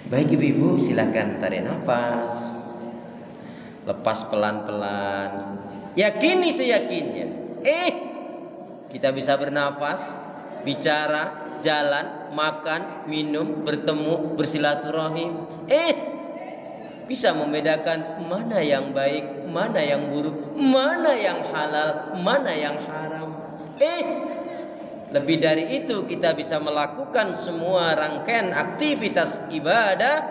Baik ibu-ibu, silakan tarik nafas, lepas pelan-pelan. Yakini seyakinnya. Kita bisa bernafas, bicara, jalan, makan, minum, bertemu, bersilaturahim. Bisa membedakan mana yang baik, mana yang buruk, mana yang halal, mana yang haram. Lebih dari itu, kita bisa melakukan semua rangkaian aktivitas ibadah,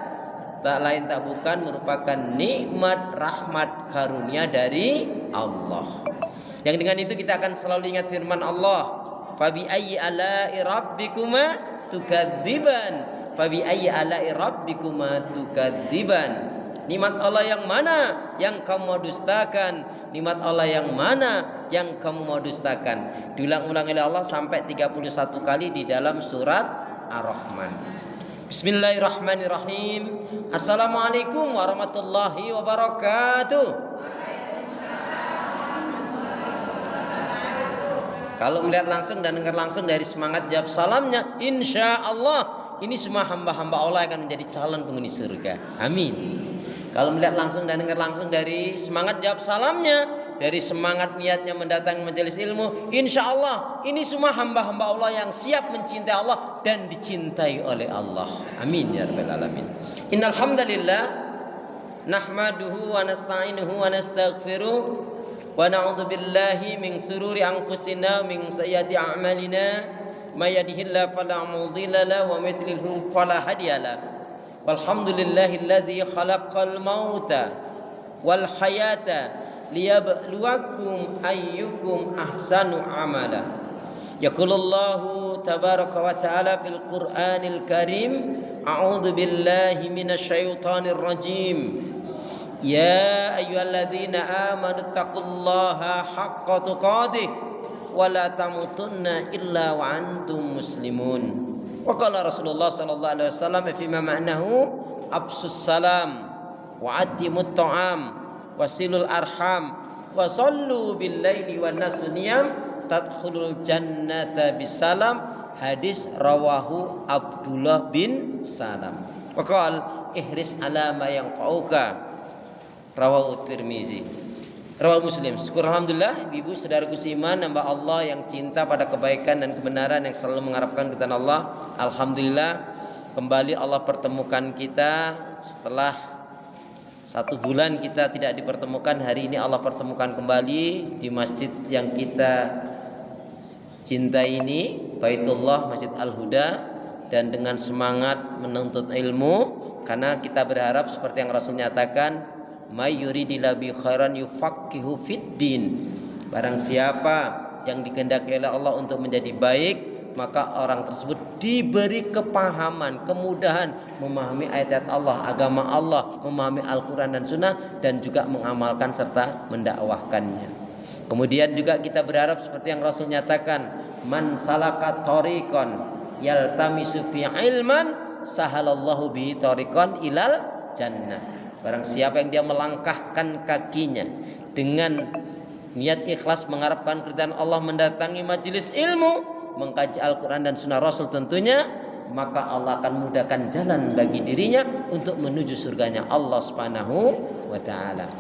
tak lain tak bukan merupakan nikmat rahmat karunia dari Allah. Yang dengan itu kita akan selalu ingat firman Allah, fabi ayyi ala'i rabbikuma tukadziban, fabi ayyi ala'i rabbikuma tukadziban. Nikmat Allah yang mana yang kamu mau dustakan? Nikmat Allah yang mana yang kamu mau dustakan? Diulang-ulang oleh Allah sampai 31 kali di dalam surat Ar-Rahman. Bismillahirrahmanirrahim. Assalamualaikum warahmatullahi wabarakatuh. Kalau melihat langsung dan dengar langsung dari semangat jawab salamnya, insya Allah ini semua hamba-hamba Allah akan menjadi calon penghuni surga. Amin. Kalau melihat langsung dan dengar langsung dari semangat jawab salamnya, dari semangat niatnya mendatangi majelis ilmu, insya Allah ini semua hamba-hamba Allah yang siap mencintai Allah dan dicintai oleh Allah. Amin ya rabbal alamin. Innal hamdalillah nahmaduhu wa nasta'inuhu wa nastaghfiruh wa na'udzu billahi min sururi anfusina min sayyiati a'malina may yahdihillahu fala mudilla lahu wa may yudlilhu fala hadiyalah. Walhamdulillahilladzi khalaqal mauta wal hayata liyabluwakum ayyukum ahsanu amala. Yaqulullahu tabaraka wa ta'ala fil Qur'anil Karim, a'udzu billahi minasy syaithanir rajim. Ya ayyuhalladzina amanu taqullaha haqqa tuqatih wa la tamutunna illa wa antum muslimun. Wa qala Rasulullah sallallahu alaihi wasallam fi ma ma'nahu absus salam wa atimut ta'am wasilul arham wa sallu bil laili wan nasu niyam tadkhulul jannata bisalam. Hadis rawahu Abdullah bin Salam. Wa qala ihris ala ma yanfa'uka, rawahu Tirmizi. Rawal Muslim. Syukur alhamdulillah, ibu saudaraku seiman, hamba Allah yang cinta pada kebaikan dan kebenaran, yang selalu mengharapkan keridhaan Allah. Alhamdulillah, kembali Allah pertemukan kita setelah 1 bulan kita tidak dipertemukan. Hari ini Allah pertemukan kembali di masjid yang kita cintai ini, Baitullah Masjid Al-Huda, dan dengan semangat menuntut ilmu, karena kita berharap seperti yang Rasul nyatakan, may yuridillahu bi khairan yufaqihu fiddin. Barang siapa yang dikehendaki oleh Allah untuk menjadi baik, maka orang tersebut diberi kepahaman, kemudahan memahami ayat-ayat Allah, agama Allah, memahami Al-Quran dan Sunnah, dan juga mengamalkan serta mendakwahkannya. Kemudian juga kita berharap seperti yang Rasul nyatakan, man salaka thoriqan yaltamisu fi ilman sahalallahu bihi thoriqan ilal jannah. Barang siapa yang dia melangkahkan kakinya dengan niat ikhlas mengharapkan keridhaan Allah, mendatangi majelis ilmu, mengkaji Al-Quran dan Sunnah Rasul tentunya, maka Allah akan mudahkan jalan bagi dirinya untuk menuju surganya Allah Subhanahu wa ta'ala.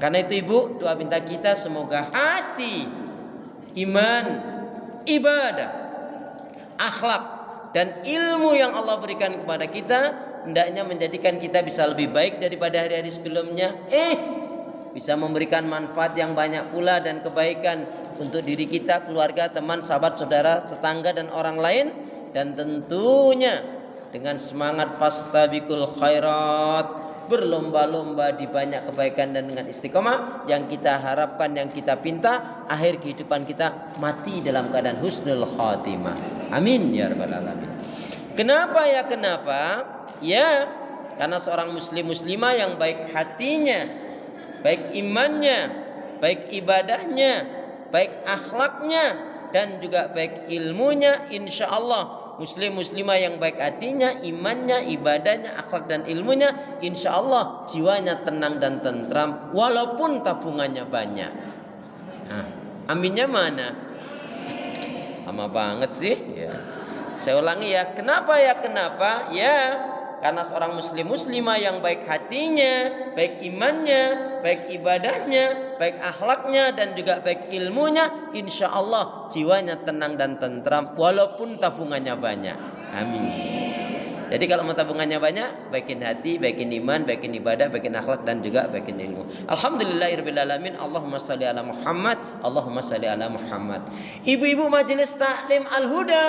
Karena itu ibu, doa minta kita semoga hati, iman, ibadah, akhlak, dan ilmu yang Allah berikan kepada kita hendaknya menjadikan kita bisa lebih baik daripada hari-hari sebelumnya. Bisa memberikan manfaat yang banyak pula dan kebaikan untuk diri kita, keluarga, teman, sahabat, saudara, tetangga, dan orang lain. Dan tentunya dengan semangat fastabiqul khairat, berlomba-lomba di banyak kebaikan, dan dengan istiqomah yang kita harapkan, yang kita pinta, akhir kehidupan kita mati dalam keadaan husnul khatimah. Amin ya rabbal alamin. Kenapa ya? Kenapa? Ya, karena seorang muslim muslimah yang baik hatinya, baik imannya, baik ibadahnya, baik akhlaknya, dan juga baik ilmunya, insya Allah muslim muslimah yang baik hatinya, imannya, ibadahnya, akhlak dan ilmunya, insya Allah jiwanya tenang dan tentram walaupun tabungannya banyak. Aminnya mana? Lama banget sih ya. Saya ulangi ya. Kenapa ya? Kenapa? Ya, Karena seorang muslim muslimah yang baik hatinya, baik imannya, baik ibadahnya, baik akhlaknya, dan juga baik ilmunya, insya Allah jiwanya tenang dan tentram walaupun tabungannya banyak. Amin. Jadi kalau mau tabungannya banyak, baikin hati, baikin iman, baikin ibadah, baikin akhlak, dan juga baikin ilmu. Alhamdulillahirabbil alamin. Allahumma shalli ala Muhammad, Allahumma shalli ala Muhammad. Ibu-ibu Majelis Taklim Al-Huda,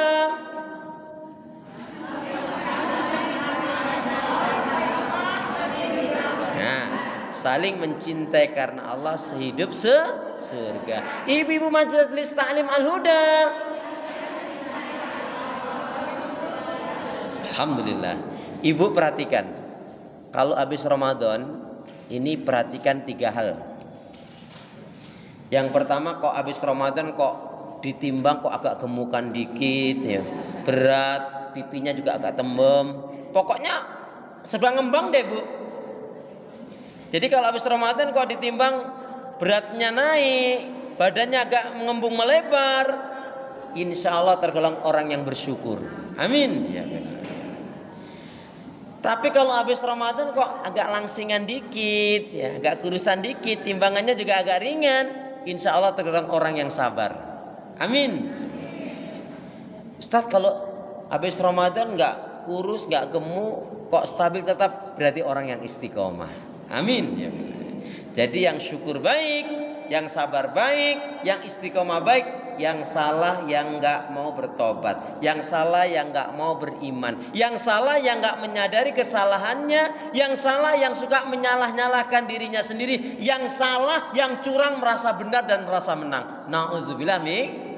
nah, saling mencintai karena Allah sehidup surga. Ibu-ibu Majelis Taklim Al-Huda, alhamdulillah. Ibu perhatikan, kalau habis Ramadan ini perhatikan 3 hal. Yang pertama, kok habis Ramadan kok ditimbang kok agak gemukan dikit ya, berat, pipinya juga agak tembem. Pokoknya sedang ngembang deh Bu. Jadi kalau habis Ramadan kok ditimbang beratnya naik, badannya agak mengembung melebar, insya Allah tergolong orang yang bersyukur. Amin. Ya benar. Tapi kalau habis Ramadan kok agak langsingan dikit, ya, agak kurusan dikit, timbangannya juga agak ringan, insya Allah tergolong orang yang sabar. Amin. Ustaz, kalau habis Ramadan nggak kurus, nggak gemuk, kok stabil tetap, berarti orang yang istiqomah. Amin. Ya. Jadi yang syukur baik, yang sabar baik, yang istiqomah baik. Yang salah yang nggak mau bertobat, yang salah yang nggak mau beriman, yang salah yang nggak menyadari kesalahannya, yang salah yang suka menyalah-nyalahkan dirinya sendiri, yang salah yang curang merasa benar dan merasa menang. Nauzubillah min.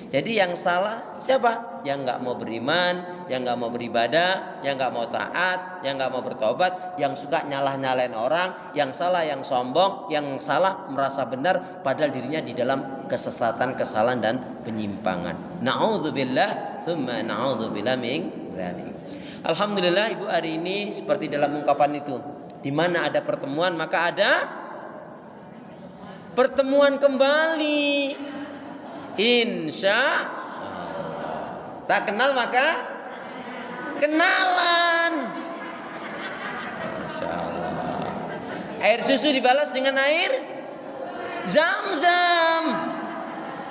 Jadi yang salah siapa? Yang nggak mau beriman, yang nggak mau beribadah, yang nggak mau taat, yang nggak mau bertobat, yang suka nyalah-nyalain orang, yang salah yang sombong, yang salah merasa benar padahal dirinya di dalam kesesatan, kesalahan dan penyimpangan. Na'udzubillah, tsumma na'udzubillah min dzalik. Alhamdulillah Ibu, hari ini seperti dalam ungkapan itu, di mana ada pertemuan maka ada pertemuan kembali. Insya tak kenal maka kenalan. Insya Allah. Air susu dibalas dengan air Zam-Zam.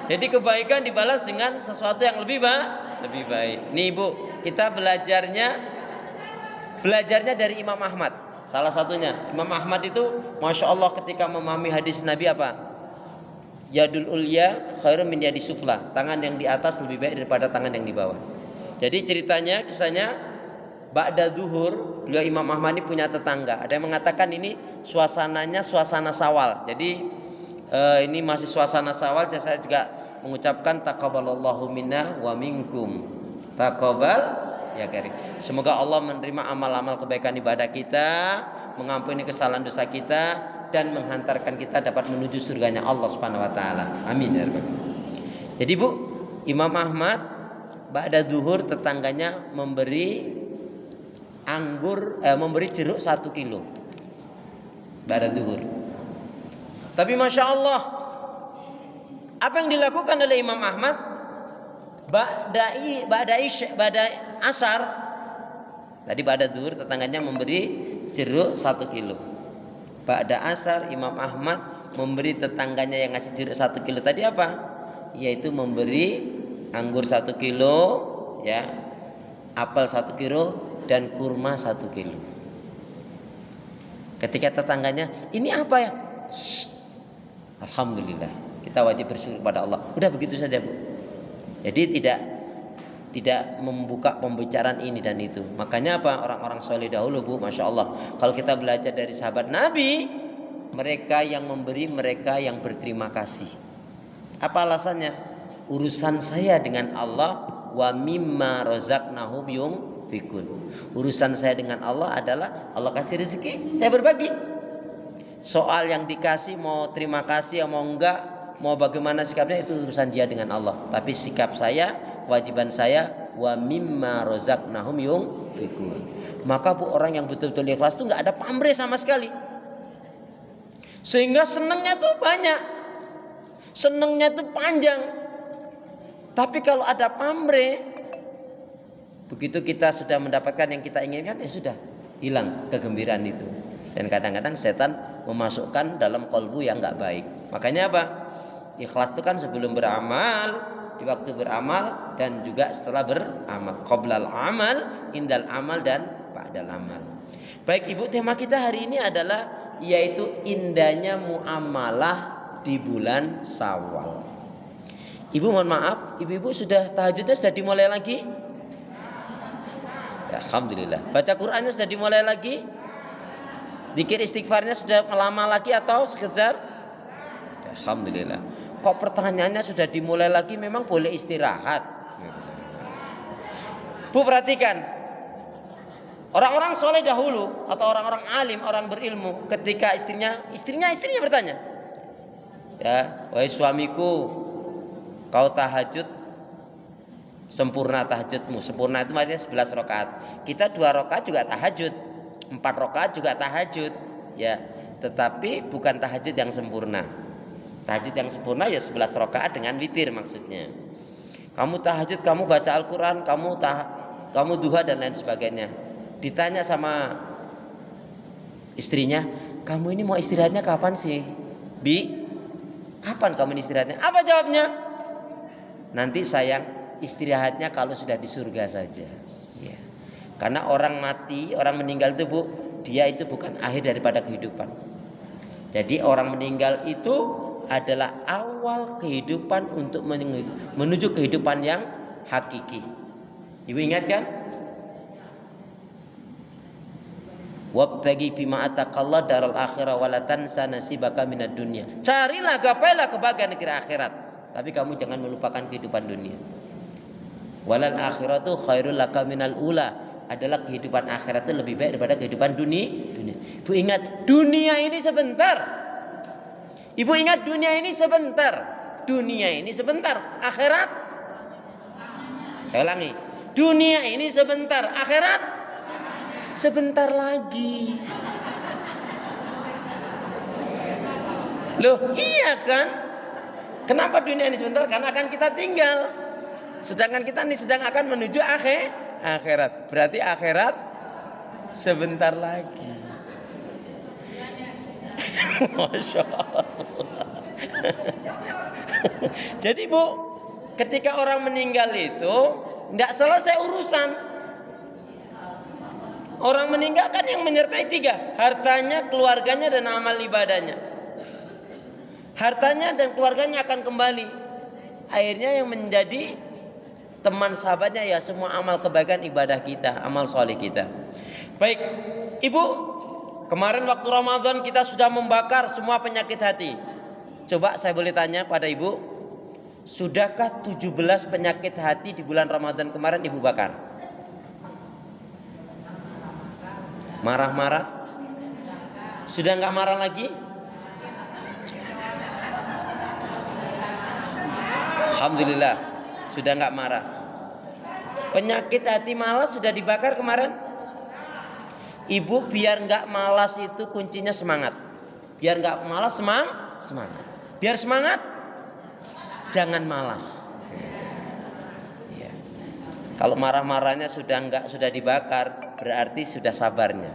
Jadi kebaikan dibalas dengan sesuatu yang lebih baik. Nih Ibu, kita belajarnya dari Imam Ahmad. Salah satunya Imam Ahmad itu Masya Allah ketika memahami hadis Nabi apa? Yadul ulya khairun min yadi sufla. Tangan yang di atas lebih baik daripada tangan yang di bawah. Jadi ceritanya, kisahnya ba'da zuhur, beliau Imam Ahmad ini punya tetangga. Ada yang mengatakan ini suasananya suasana Syawal. Jadi ini masih suasana Syawal. Saya juga mengucapkan taqabbalallahu minna wa minkum. Taqabbal ya karim. Semoga Allah menerima amal-amal kebaikan ibadah kita, mengampuni kesalahan dosa kita, dan menghantarkan kita dapat menuju surganya Allah Subhanahu wa taala. Amin ya rabbal. Jadi Bu, Imam Ahmad ba'da zuhur tetangganya memberi jeruk 1 kilo ba'da zuhur. Tapi Masya Allah, apa yang dilakukan oleh Imam Ahmad ba'da asar, tadi ba'da zuhur tetangganya memberi jeruk 1 kilo. Ba'da asar Imam Ahmad memberi tetangganya yang ngasih jeruk 1 kilo tadi apa? Yaitu memberi anggur 1 kilo, ya, apel 1 kilo dan kurma 1 kilo. Ketika tetangganya, ini apa ya? Alhamdulillah, kita wajib bersyukur kepada Allah. Udah begitu saja Bu. Jadi tidak membuka pembicaraan ini dan itu. Makanya apa? Orang-orang soleh dahulu Bu, Masya Allah, kalau kita belajar dari sahabat Nabi, mereka yang memberi, mereka yang berterima kasih. Apa alasannya? Urusan saya dengan Allah, wa mimma razaqnahum yunfikun. Urusan saya dengan Allah adalah Allah kasih rezeki, saya berbagi. Soal yang dikasih mau terima kasih mau enggak, mau bagaimana sikapnya, itu urusan dia dengan Allah. Tapi sikap saya, kewajiban saya, wa mimma razaqnahum yunfikun. Maka Bu, orang yang betul-betul ikhlas itu enggak ada pamrih sama sekali. Sehingga senangnya tuh banyak, senangnya tuh panjang. Tapi kalau ada pamrih, Begitu kita sudah mendapatkan yang kita inginkan, ya sudah, hilang kegembiraan itu. Dan kadang-kadang setan memasukkan dalam kolbu yang nggak baik. Makanya apa? Ikhlas itu kan sebelum beramal, di waktu beramal, dan juga setelah beramal. Qoblal amal, indal amal, dan ba'dal amal. Baik Ibu, tema kita hari ini adalah yaitu indahnya muamalah di bulan Syawal. Ibu mohon maaf, ibu-ibu sudah tahajudnya sudah dimulai lagi? Ya, alhamdulillah. Baca Qur'annya sudah dimulai lagi? Zikir istighfarnya sudah lama lagi atau sekedar? Ya, alhamdulillah. Kok pertanyaannya sudah dimulai lagi, memang boleh istirahat. Bu, perhatikan. Orang-orang soleh dahulu atau orang-orang alim, orang berilmu, ketika istrinya bertanya, ya, wahai suamiku, kau tahajud sempurna tahajudmu. Sempurna itu maksudnya 11 rakaat. Kita 2 rakaat juga tahajud, 4 rakaat juga tahajud, ya. Tetapi bukan tahajud yang sempurna. Tahajud yang sempurna ya 11 rakaat dengan witir maksudnya. Kamu tahajud, kamu baca Al-Qur'an, kamu duha dan lain sebagainya. Ditanya sama istrinya, kamu ini mau istirahatnya kapan sih, Bi? Kapan kamu istirahatnya? Apa jawabnya? Nanti sayang, istirahatnya kalau sudah di surga saja. Ya. Karena orang mati, orang meninggal itu Bu, dia itu bukan akhir daripada kehidupan. Jadi orang meninggal itu adalah awal kehidupan untuk menuju kehidupan yang hakiki. Ibu ingat kan? Wabtagi fima ataqallah daral akhirah wala tansa nasibaka minad dunya. Carilah, gapailah kebahagiaan negeri akhirat, tapi kamu jangan melupakan kehidupan dunia. Walal akhiratu khairul laka minal ula. Adalah kehidupan akhirat itu lebih baik daripada kehidupan dunia. Ibu ingat, dunia ini sebentar. Ibu ingat, dunia ini sebentar. Dunia ini sebentar, akhirat. Saya ulangi, dunia ini sebentar, akhirat sebentar lagi. Loh, iya kan? Kenapa dunia ini sebentar? Karena akan kita tinggal. Sedangkan kita ini sedang akan menuju akhirat. Berarti akhirat sebentar lagi. Masya Allah. Jadi Bu, ketika orang meninggal itu tidak selesai urusan. Orang meninggal kan yang menyertai 3, hartanya, keluarganya, dan amal ibadahnya. Hartanya dan keluarganya akan kembali. Akhirnya yang menjadi teman sahabatnya ya semua amal kebaikan ibadah kita, amal soleh kita. Baik, Ibu, kemarin waktu Ramadan kita sudah membakar semua penyakit hati. Coba saya boleh tanya pada Ibu, sudahkah 17 penyakit hati di bulan Ramadan kemarin Ibu bakar? Marah-marah? Sudah nggak marah lagi? Alhamdulillah, sudah nggak marah. Penyakit hati malas sudah dibakar kemarin. Ibu biar nggak malas itu kuncinya semangat. Biar nggak malas semangat. Biar semangat, jangan malas. Ya. Kalau marah-marahnya sudah dibakar, berarti sudah sabarnya.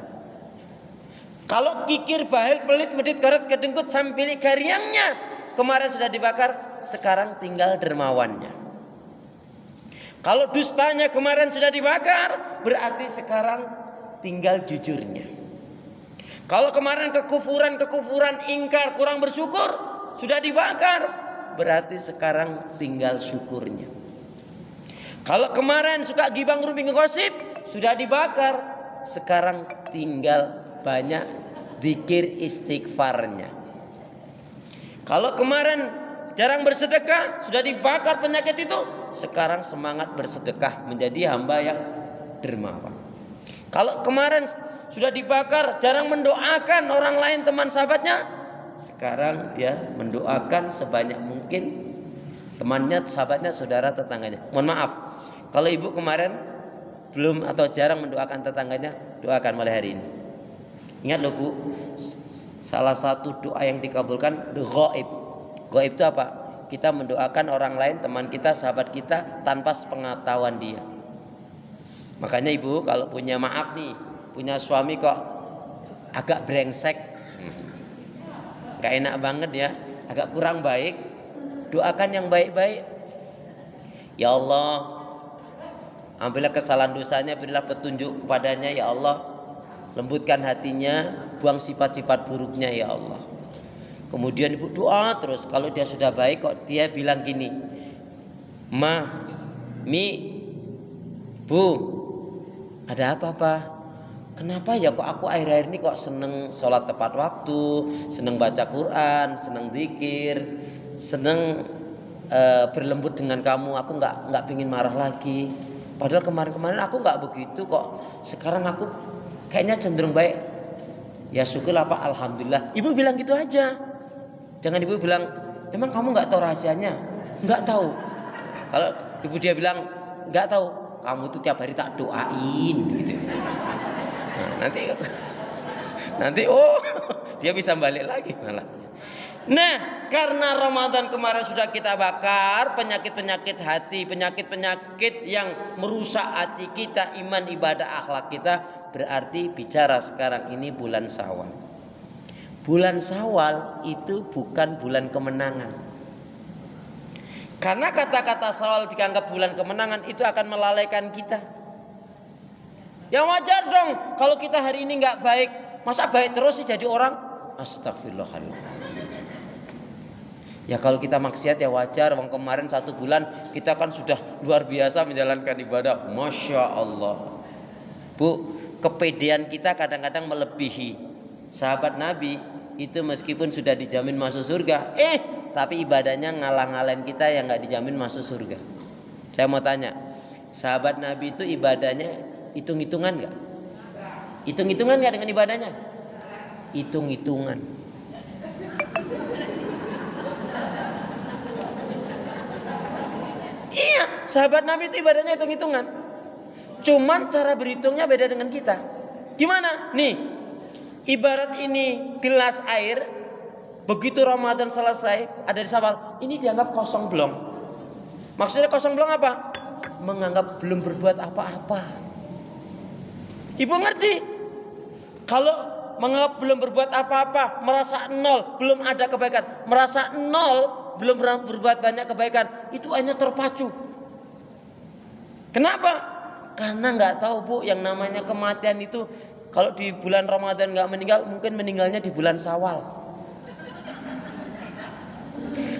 Kalau kikir, bahil, pelit, medit, karet, kedengkut, sampilik, gariangnya kemarin sudah dibakar, sekarang tinggal dermawannya. Kalau dustanya kemarin sudah dibakar, berarti sekarang tinggal jujurnya. Kalau kemarin kekufuran, ingkar, kurang bersyukur sudah dibakar, berarti sekarang tinggal syukurnya. Kalau kemarin suka gibang, rumpi, ngegosip sudah dibakar, sekarang tinggal banyak zikir istighfarnya. Kalau kemarin jarang bersedekah, sudah dibakar penyakit itu, sekarang semangat bersedekah, menjadi hamba yang dermawan. Kalau kemarin sudah dibakar jarang mendoakan orang lain, teman sahabatnya, sekarang dia mendoakan sebanyak mungkin temannya, sahabatnya, saudara, tetangganya. Mohon maaf, kalau Ibu kemarin belum atau jarang mendoakan tetangganya, doakan mulai hari ini. Ingat loh Bu, salah satu doa yang dikabulkan ghaib. Ghaib itu apa? Kita mendoakan orang lain, teman kita, sahabat kita, tanpa sepengetahuan dia. Makanya ibu kalau punya maaf nih, punya suami kok agak brengsek, gak enak banget ya, agak kurang baik, doakan yang baik-baik. Ya Allah, ambillah kesalahan dosanya, berilah petunjuk kepadanya ya Allah, lembutkan hatinya, buang sifat-sifat buruknya ya Allah. Kemudian ibu doa terus. Kalau dia sudah baik kok dia bilang gini, Ma, Mi, Bu, ada apa Pak? Kenapa ya kok aku akhir-akhir ini kok seneng sholat tepat waktu, seneng baca Quran, seneng zikir, seneng berlembut dengan kamu. Aku nggak pingin marah lagi. Padahal kemarin-kemarin aku nggak begitu kok. Sekarang aku kayaknya cenderung baik. Ya syukurlah Pak, alhamdulillah. Ibu bilang gitu aja. Jangan ibu bilang, emang kamu nggak tahu rahasianya? Nggak tahu. Kalau ibu dia bilang nggak tahu, kamu tuh tiap hari tak doain gitu. Nah, nanti dia bisa balik lagi malah. Nah, karena Ramadan kemarin sudah kita bakar penyakit-penyakit hati, penyakit-penyakit yang merusak hati kita, iman, ibadah, akhlak kita, berarti bicara sekarang ini bulan Syawal. Bulan Syawal itu bukan bulan kemenangan. Karena kata-kata Syawal dianggap bulan kemenangan, itu akan melalaikan kita. Ya wajar dong kalau kita hari ini nggak baik, masa baik terus sih jadi orang? Astagfirullahaladzim. Ya kalau kita maksiat ya wajar. Wong kemarin 1 bulan kita kan sudah luar biasa menjalankan ibadah, masya Allah. Bu, kepedean kita kadang-kadang melebihi. Sahabat Nabi itu meskipun sudah dijamin masuk surga, tapi ibadahnya ngalah-ngalahin kita yang nggak dijamin masuk surga. Saya mau tanya, sahabat Nabi itu ibadahnya hitung-hitungan nggak? Hitung-hitungan nggak dengan ibadahnya? Hitung-hitungan. Iya, sahabat Nabi itu ibadahnya hitung-hitungan. Cuman cara berhitungnya beda dengan kita. Gimana? Nih, ibarat ini gelas air, begitu Ramadan selesai, ada di Syawal, ini dianggap kosong belum. Maksudnya kosong belum apa? Menganggap belum berbuat apa-apa. Ibu ngerti? Kalau menganggap belum berbuat apa-apa, merasa nol, belum ada kebaikan, merasa nol, belum berbuat banyak kebaikan, itu hanya terpacu. Kenapa? Karena nggak tahu Bu, yang namanya kematian itu kalau di bulan Ramadan nggak meninggal, mungkin meninggalnya di bulan Syawal.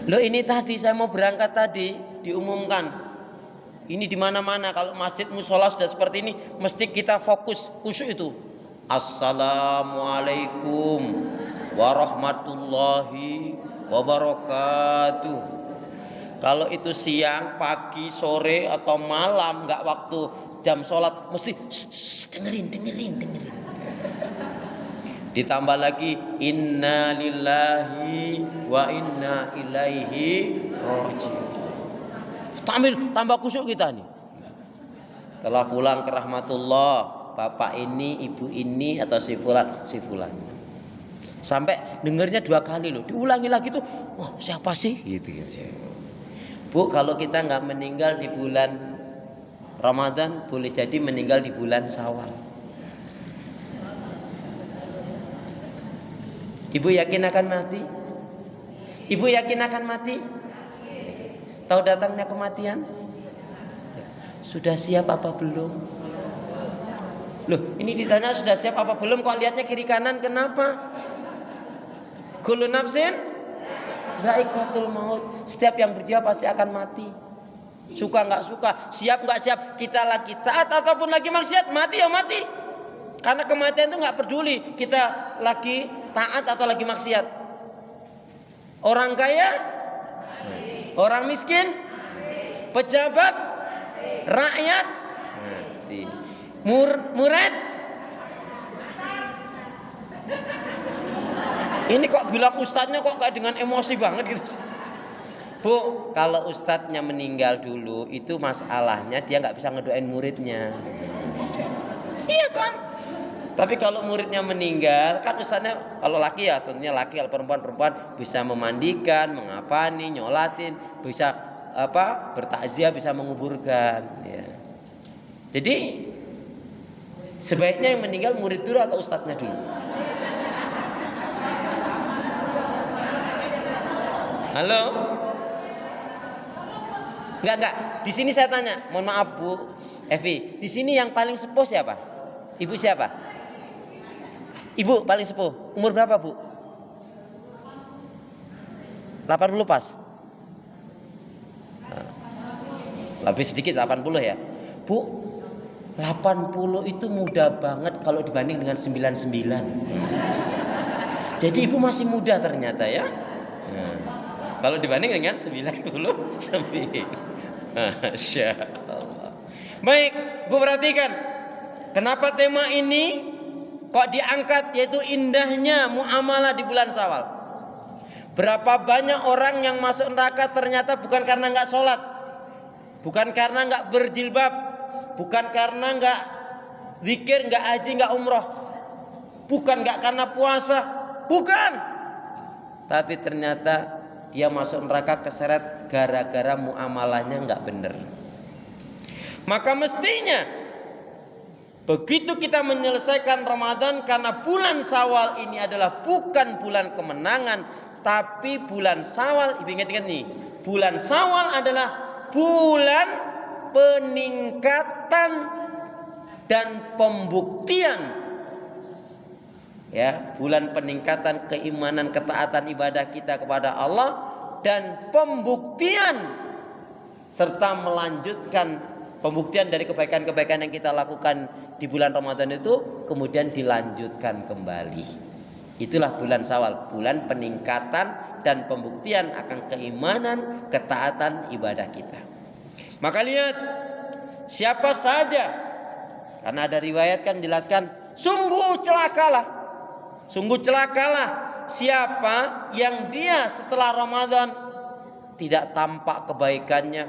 Loh, ini tadi saya mau berangkat tadi diumumkan. Ini di mana-mana kalau masjid musola sudah seperti ini, mesti kita fokus khusyuk itu. Assalamualaikum warahmatullahi wabarakatuh. Kalau itu siang, pagi, sore atau malam, nggak waktu jam sholat, mesti dengerin. Ditambah lagi inna lillahi wa inna ilaihi raji'un. Tambah khusyuk kita nih. Telah pulang ke rahmatullah, bapak ini, ibu ini, atau si fulan. Sampai dengernya 2 kali loh, diulangi lagi tuh. Wah, siapa sih? Gitu. Bu, kalau kita nggak meninggal di bulan Ramadan, boleh jadi meninggal di bulan Syawal. Ibu yakin akan mati? Ibu yakin akan mati? Tahu datangnya kematian? Sudah siap apa belum? Loh, ini ditanya sudah siap apa belum, kok lihatnya kiri kanan, kenapa? Kullu nafsin dha'iqatul maut. Setiap yang berjiwa pasti akan mati. Suka nggak suka, siap nggak siap, kita lagi taat ataupun lagi maksiat, mati ya mati. Karena kematian itu nggak peduli kita lagi taat atau lagi maksiat. Orang kaya, orang miskin, pejabat, rakyat, mati. Murid. Ini kok bilang ustadznya kok kayak dengan emosi banget gitu. Bu, kalau ustadznya meninggal dulu, itu masalahnya dia nggak bisa ngedoain muridnya. Iya kan? Tapi kalau muridnya meninggal, kan ustadznya kalau laki ya tentunya laki, kalau perempuan bisa memandikan, mengapani, nyolatin, bisa bertakziah, bisa menguburkan. Ya. Jadi Sebaiknya yang meninggal murid dulu atau ustadznya dulu? Halo? Enggak. Di sini saya tanya, mohon maaf Bu Evi, di sini yang paling sepuh siapa? Ibu siapa? Ibu paling sepuh. Umur berapa, Bu? 80 pas. Lebih sedikit 80 ya. Bu, 80 itu muda banget kalau dibanding dengan 99. Jadi ibu masih muda ternyata ya. Kalau dibanding dengan 99. Masya Allah. Baik, Bu perhatikan. Kenapa tema ini kok diangkat, yaitu indahnya muamalah di bulan Syawal. Berapa banyak orang yang masuk neraka ternyata bukan karena nggak sholat, bukan karena nggak berjilbab, bukan karena nggak zikir, nggak haji, nggak umroh, bukan nggak karena puasa, bukan. Tapi ternyata dia masuk neraka keseret gara-gara muamalahnya nggak benar. Maka mestinya begitu kita menyelesaikan Ramadan, karena bulan Syawal ini adalah bukan bulan kemenangan, tapi bulan Syawal, ingat-ingat nih, bulan Syawal adalah bulan peningkatan dan pembuktian. Ya, bulan peningkatan keimanan, ketaatan ibadah kita kepada Allah, dan pembuktian serta melanjutkan pembuktian dari kebaikan-kebaikan yang kita lakukan di bulan Ramadan itu kemudian dilanjutkan kembali. Itulah bulan Syawal, bulan peningkatan dan pembuktian akan keimanan, ketaatan ibadah kita. Maka lihat, siapa saja, karena ada riwayat kan jelaskan, sungguh celakalah siapa yang dia setelah Ramadan tidak tampak kebaikannya,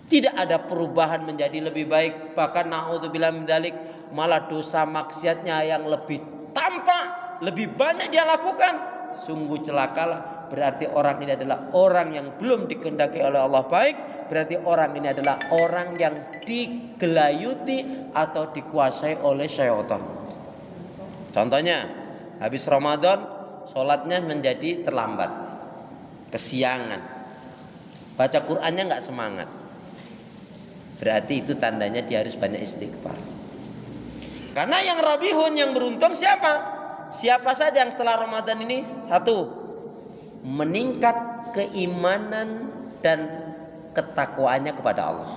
tidak ada perubahan menjadi lebih baik, bahkan naudzubillah min dzalik, malah dosa maksiatnya yang lebih tampak, lebih banyak dia lakukan. Sungguh celakalah, berarti orang ini adalah orang yang belum dikehendaki oleh Allah baik, berarti orang ini adalah orang yang digelayuti atau dikuasai oleh syaitan. Contohnya, habis Ramadan sholatnya menjadi terlambat, kesiangan, baca Qur'annya nggak semangat, berarti itu tandanya dia harus banyak istighfar. Karena yang rabihun, yang beruntung siapa? Siapa saja yang setelah Ramadan ini, satu, meningkat keimanan dan ketakwaannya kepada Allah.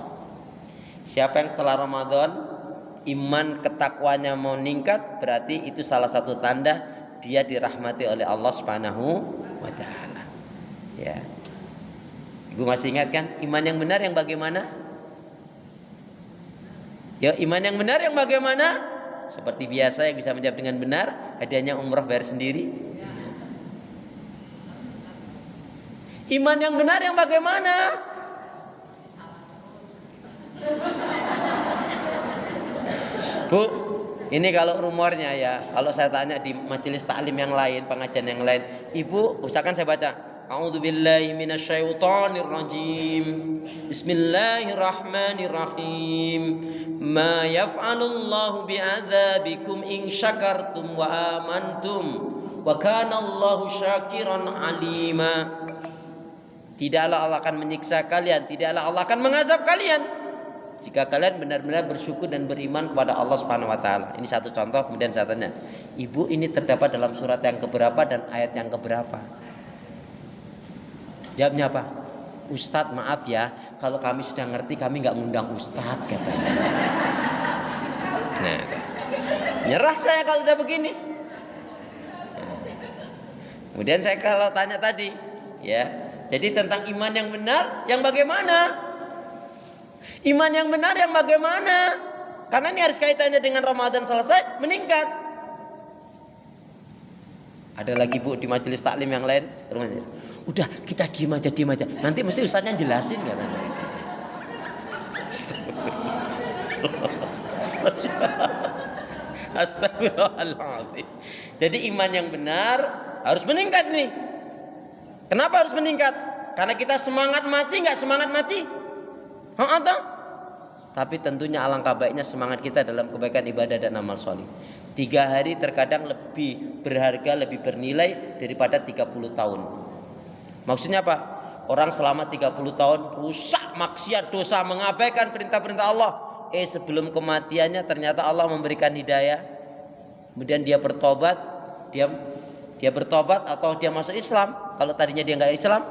Siapa yang setelah Ramadan iman ketakwaannya mau meningkat, berarti itu salah satu tanda dia dirahmati oleh Allah Subhanahu wa taala. Ya. Ibu masih ingat kan iman yang benar yang bagaimana? Ya, iman yang benar yang bagaimana? Seperti biasa, yang bisa menjawab dengan benar, hadiahnya umrah bayar sendiri. Iman yang benar yang bagaimana? Bu, ini kalau rumornya ya, kalau saya tanya di majelis taklim yang lain, pengajian yang lain, ibu, usahakan saya baca, a'udzubillahi minasyaitonirrajim, bismillahirrahmanirrahim, ma yaf'alullahu bi'adzabikum in syakartum wa amantum, wa kana Allahu syakiran alima. Tidaklah Allah akan menyiksa kalian, tidaklah Allah akan mengazab kalian jika kalian benar-benar bersyukur dan beriman kepada Allah Subhanahu wa taala. Ini satu contoh. Kemudian saya tanya, ibu, ini terdapat dalam surat yang keberapa dan ayat yang keberapa? Jawabnya apa? Ustadz, maaf ya, kalau kami sudah ngerti kami nggak ngundang Ustadz, katanya. Nah, nyerah saya kalau udah begini. Kemudian saya kalau tanya tadi, ya, jadi tentang iman yang benar, yang bagaimana? Iman yang benar yang bagaimana? Karena ini harus kaitannya dengan Ramadan selesai meningkat. Ada lagi bu di majelis taklim yang lain, udah kita diem aja, nanti mesti ustadznya jelasin katanya. Astagfirullahaladzim. Jadi iman yang benar harus meningkat nih. Kenapa harus meningkat? Karena kita semangat mati, nggak semangat mati? Atau tapi tentunya alangkah baiknya semangat kita dalam kebaikan ibadah dan amal soleh. 3 hari terkadang lebih berharga, lebih bernilai daripada 30 tahun. Maksudnya apa? Orang selama 30 tahun rusak, maksiat, dosa, mengabaikan perintah-perintah Allah. Sebelum kematiannya ternyata Allah memberikan hidayah. Kemudian dia bertobat, dia bertobat atau dia masuk Islam. Kalau tadinya dia nggak Islam,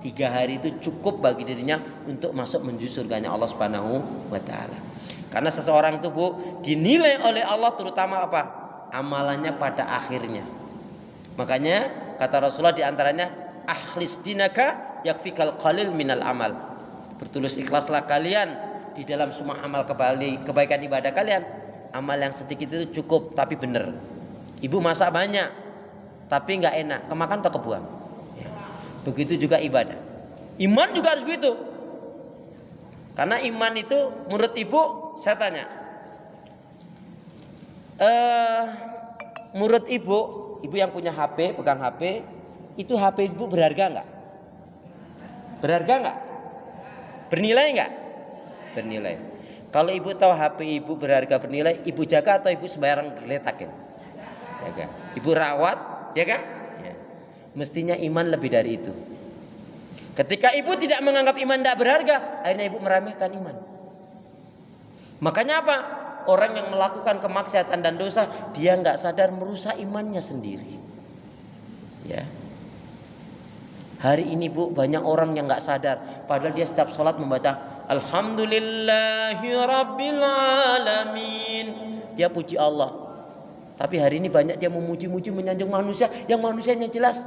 3 hari itu cukup bagi dirinya untuk masuk menuju surganya Allah Subhanahu wa taala. Karena seseorang itu dinilai oleh Allah terutama apa? Amalannya pada akhirnya. Makanya kata Rasulullah diantaranya, akhlis dinaka yakfikal qalil minal amal. Bertulus ikhlaslah kalian di dalam semua amal kebaikan ibadah kalian. Amal yang sedikit itu cukup tapi benar. Ibu masak banyak tapi nggak enak, kemakan atau kebuang. Begitu juga ibadah. Iman juga harus begitu. Karena iman itu menurut ibu, saya tanya, menurut ibu yang punya HP, pegang HP, itu HP ibu berharga nggak? Berharga nggak? Bernilai nggak? Bernilai. Kalau ibu tahu HP ibu berharga bernilai, ibu jaga atau ibu sembarang geletakin? Jaga. Ibu rawat, ya kan? Ya. Mestinya iman lebih dari itu. Ketika ibu tidak menganggap iman tidak berharga, akhirnya ibu meremehkan iman. Makanya apa? Orang yang melakukan kemaksiatan dan dosa, dia nggak sadar merusak imannya sendiri. Ya. Hari ini bu, banyak orang yang nggak sadar, padahal dia setiap sholat membaca Alhamdulillahi Rabbil Alamin. Dia puji Allah. Tapi hari ini banyak dia memuji-muji, menyanjung manusia, yang manusianya jelas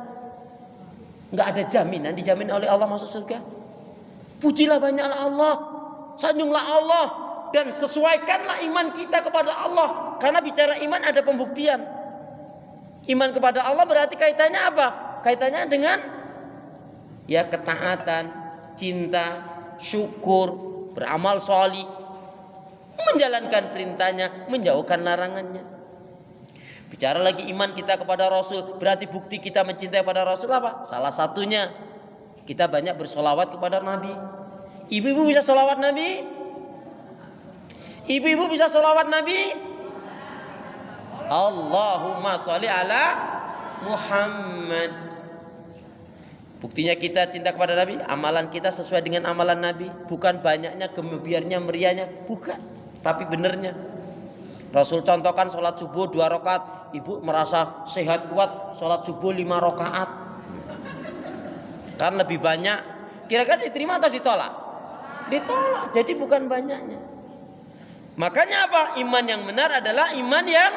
nggak ada jaminan dijamin oleh Allah masuk surga. Pujilah banyaklah Allah, sanjunglah Allah, dan sesuaikanlah iman kita kepada Allah. Karena bicara iman ada pembuktian. Iman kepada Allah berarti kaitannya apa? Kaitannya dengan ya ketaatan, cinta, syukur, beramal sholih, menjalankan perintahnya, menjauhkan larangannya. Bicara lagi iman kita kepada Rasul, berarti bukti kita mencintai pada Rasul apa? Salah satunya kita banyak bersolawat kepada Nabi. Ibu-ibu bisa solawat Nabi? Ibu-ibu bisa solawat Nabi? Allahumma sholli ala Muhammad. Buktinya kita cinta kepada Nabi, amalan kita sesuai dengan amalan Nabi. Bukan banyaknya, gemebiarnya, meriahnya, bukan, tapi benernya. Rasul contohkan sholat subuh 2 rakaat, ibu merasa sehat kuat, sholat subuh 5 rakaat. Kan lebih banyak. Kira-kira diterima atau ditolak? Ditolak. Jadi bukan banyaknya. Makanya apa? Iman yang benar adalah iman yang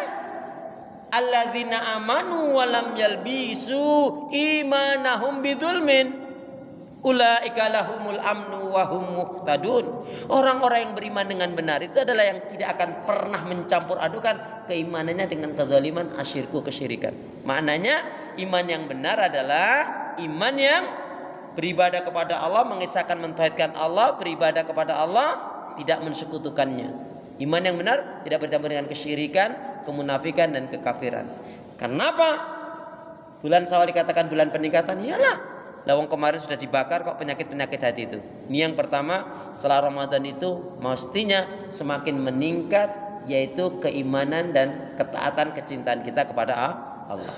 alladzina amanu walam yalbisu imanahum bidzulmin ulaika lahumul amnu wa hum muhtadun. Orang-orang yang beriman dengan benar itu adalah yang tidak akan pernah mencampur adukan keimanannya dengan kezaliman, asyirku, kesyirikan. Maknanya iman yang benar adalah iman yang beribadah kepada Allah, mengesahkan, mentauhidkan Allah, beribadah kepada Allah, tidak mensekutukannya. Iman yang benar tidak bercampur dengan kesyirikan, kemunafikan dan kekafiran. Kenapa bulan Syawal dikatakan bulan peningkatan? Iyalah, lawang kemarin sudah dibakar kok penyakit-penyakit hati itu. Ini yang pertama, setelah Ramadan itu mestinya semakin meningkat, yaitu keimanan dan ketaatan, kecintaan kita kepada Allah.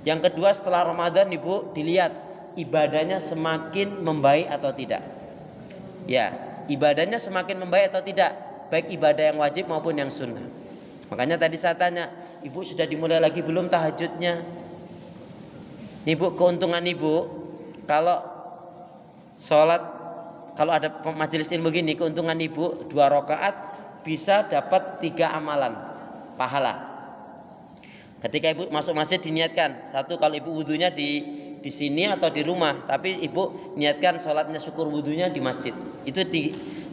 Yang kedua, setelah Ramadan ibu dilihat ibadahnya semakin membaik atau tidak. Ya, ibadahnya semakin membaik atau tidak, baik ibadah yang wajib maupun yang sunnah. Makanya tadi saya tanya, ibu sudah dimulai lagi belum tahajudnya? Nih bu, keuntungan ibu kalau sholat, kalau ada majelis ilmu begini, keuntungan ibu 2 rakaat bisa dapat 3 amalan pahala. Ketika ibu masuk masjid diniatkan, satu kalau ibu wudunya di sini atau di rumah, tapi ibu niatkan sholatnya syukur wudunya di masjid. Itu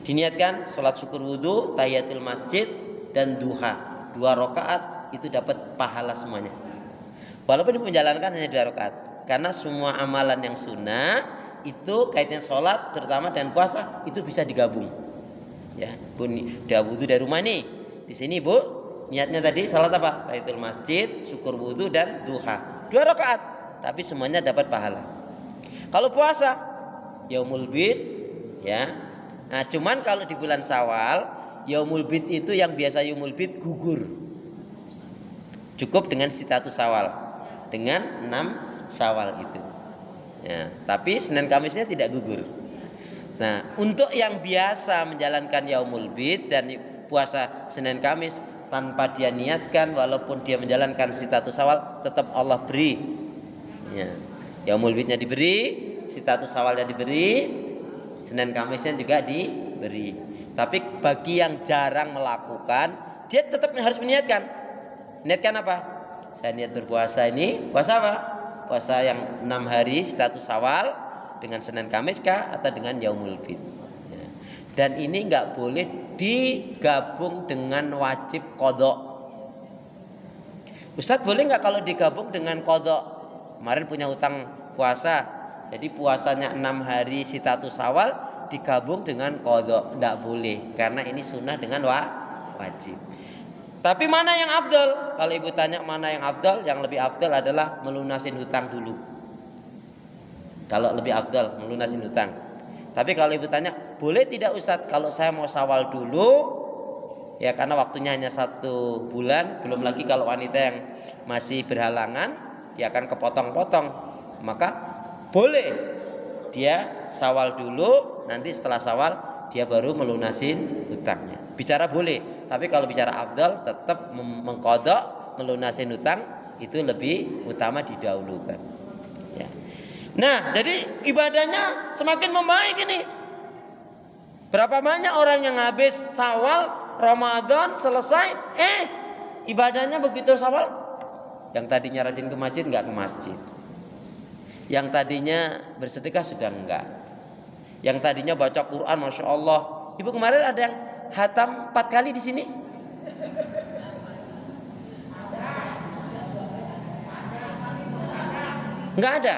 diniatkan sholat syukur wudu, tahiyatul masjid dan duha 2 rakaat itu dapat pahala semuanya. Walaupun menjalankan hanya 2 rakaat, karena semua amalan yang sunnah itu kaitannya sholat terutama dan puasa itu bisa digabung. Ya, bu, udah wudu dari rumah nih, di sini bu niatnya tadi sholat apa? Tahiyatul masjid, syukur wudu dan duha 2 rakaat, tapi semuanya dapat pahala. Kalau puasa, yaumul bid, ya Nah, cuman kalau di bulan Syawal, Yaumul Bid itu yang biasa Yaumul Bid gugur. Cukup dengan sitatu Syawal, dengan 6 Syawal itu. Ya, tapi Senin Kamisnya tidak gugur. Nah, untuk yang biasa menjalankan Yaumul Bid dan puasa Senin Kamis tanpa dia niatkan, walaupun dia menjalankan sitatu Syawal, tetap Allah beri. Ya. Yaumul Bidnya diberi, sitatu Syawalnya diberi, Senin Kamisnya juga diberi. Tapi bagi yang jarang melakukan, dia tetap harus meniatkan. Niatkan apa? Saya niat berpuasa ini, puasa apa? Puasa yang 6 hari sitatu Syawal dengan Senin Kamis kah atau dengan Yaumul Bid. Ya. Dan ini nggak boleh digabung dengan wajib qadha. Ustadz, boleh nggak kalau digabung dengan qadha? Kemarin punya utang puasa, jadi puasanya 6 hari sitatu Syawal digabung dengan qadha. Nggak boleh, karena ini sunnah dengan wajib. Tapi mana yang afdal? Kalau ibu tanya mana yang afdal, yang lebih afdal adalah melunasin hutang dulu. Kalau lebih afdal melunasin hutang. Tapi kalau ibu tanya, boleh tidak Ustadz kalau saya mau Syawal dulu? Ya karena waktunya hanya 1 bulan, belum lagi kalau wanita yang masih berhalangan, dia akan kepotong-potong. Maka boleh dia Syawal dulu, nanti setelah Syawal dia baru melunasin hutangnya. Bicara boleh, tapi kalau bicara afdal tetap mengqadha, melunasin hutang itu lebih utama didahulukan. Ya. Nah, jadi ibadahnya semakin membaik ini. Berapa banyak orang yang habis Syawal, Ramadan selesai, ibadahnya begitu Syawal, yang tadinya rajin ke masjid nggak ke masjid, yang tadinya bersedekah sudah enggak, yang tadinya baca Quran, masya Allah. Ibu kemarin ada yang hatam 4 kali di sini. Nggak ada.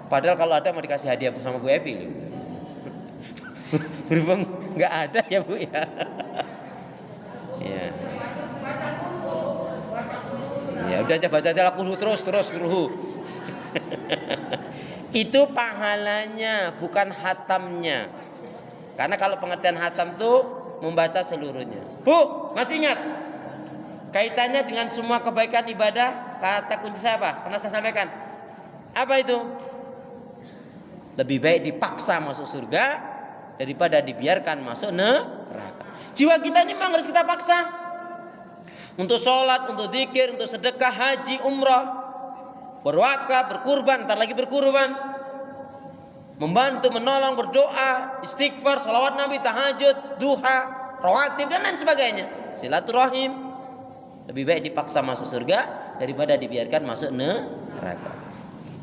Padahal kalau ada mau dikasih hadiah sama Bu Evi. Berhubung nggak ada ya Bu ya. Ya. Ya udah aja baca aja laku terus ruhu. Itu pahalanya bukan hatamnya. Karena kalau pengertian hatam tuh membaca seluruhnya. Bu, masih ingat kaitannya dengan semua kebaikan ibadah? Kata kunci saya apa? Pernah saya sampaikan. Apa itu? Lebih baik dipaksa masuk surga daripada dibiarkan masuk neraka. Jiwa kita ini memang harus kita paksa. Untuk sholat, untuk zikir, untuk sedekah, haji, umrah, berwakaf, berkurban, ntar lagi berkurban, membantu, menolong, berdoa, istighfar, sholawat Nabi, tahajud, duha, rawatib dan lain sebagainya, silaturahim. Lebih baik dipaksa masuk surga daripada dibiarkan masuk neraka.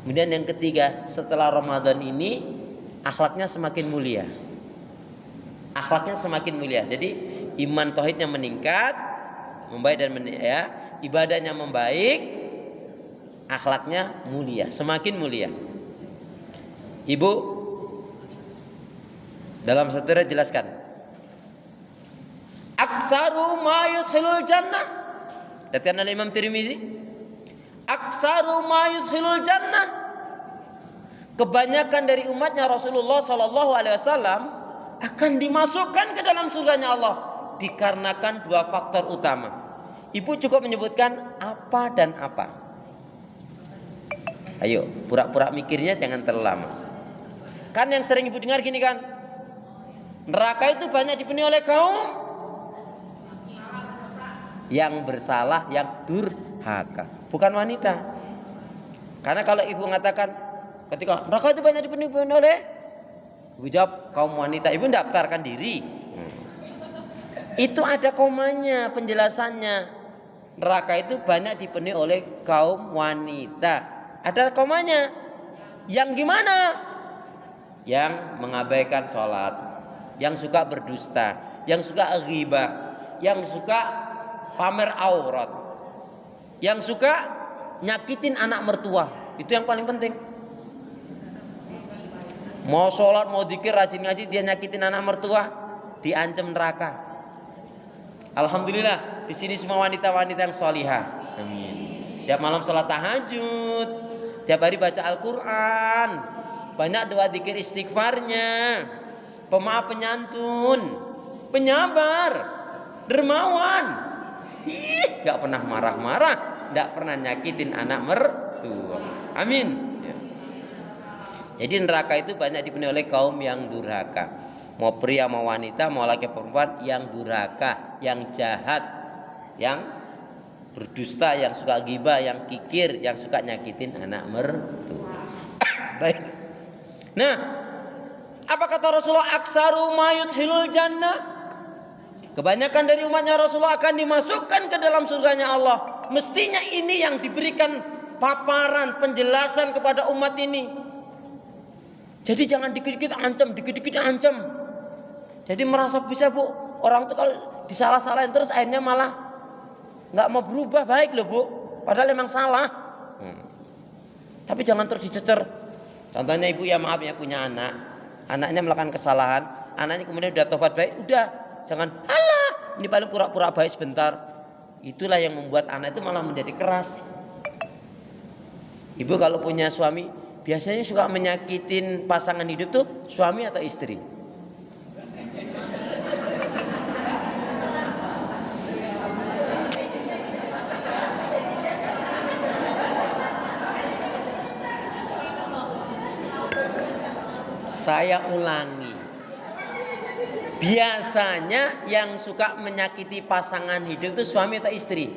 Kemudian yang ketiga, setelah Ramadan ini akhlaknya semakin mulia. Akhlaknya semakin mulia. Jadi iman tauhidnya meningkat, membaik dan ibadahnya membaik, akhlaknya mulia, semakin mulia. Ibu dalam satu ayat jelaskan, aksaru ma yudkhilul jannah. Dikatakan oleh Imam Tirmizi, aksaru ma yudkhilul jannah. Kebanyakan dari umatnya Rasulullah sallallahu alaihi wasallam akan dimasukkan ke dalam surganya Allah dikarenakan 2 faktor utama. Ibu cukup menyebutkan apa dan apa. Ayo, pura-pura mikirnya jangan terlalu lama. Kan yang sering ibu dengar gini kan, neraka itu banyak dipenuhi oleh kaum yang bersalah, yang durhaka, bukan wanita. Karena kalau ibu mengatakan ketika neraka itu banyak dipenuhi oleh, ibu jawab kaum wanita, ibu daftarkan diri. Itu ada komanya, penjelasannya. Neraka itu banyak dipenuhi oleh kaum wanita. Ada komanya. Yang gimana? Yang mengabaikan sholat, yang suka berdusta, yang suka ghibah, yang suka pamer aurat, yang suka nyakitin anak mertua. Itu yang paling penting. Mau sholat, mau dzikir, rajin ngaji, dia nyakitin anak mertua, diancam neraka. Alhamdulillah di sini semua wanita-wanita yang sholihah. Amin. Tiap malam sholat tahajud, tiap hari baca Al-Quran, banyak doa dzikir istighfarnya. pemaaf, penyantun, penyabar, dermawan. Gak pernah marah-marah, gak pernah nyakitin anak mertua. Amin. Ya. Jadi neraka itu banyak dipenuhi oleh kaum yang durhaka. Mau pria, mau wanita, mau laki perempuan yang durhaka, yang jahat, yang berdusta, yang suka ghibah, yang kikir, yang suka nyakitin anak mertua. Baik. Nah, apa kata Rasulullah? Aksaru mayudhilul jannah. Kebanyakan dari umatnya Rasulullah akan dimasukkan ke dalam surganya Allah. Mestinya ini yang diberikan paparan, penjelasan kepada umat ini. Jadi jangan dikit-dikit ancam, dikit-dikit ancam. Jadi merasa bisa, Bu. Orang tuh kalau disalah-salahin terus akhirnya malah nggak mau berubah baik loh, Bu. Padahal emang salah. Tapi jangan terus dicecer. Contohnya ibu ya maaf ya punya anak, anaknya melakukan kesalahan, anaknya kemudian udah tobat baik, udah jangan alah ini paling pura-pura baik sebentar. Itulah yang membuat anak itu malah menjadi keras. Ibu kalau punya suami biasanya suka menyakitin pasangan hidup tuh suami atau istri? Saya ulangi. Biasanya yang suka menyakiti pasangan hidup itu suami atau istri?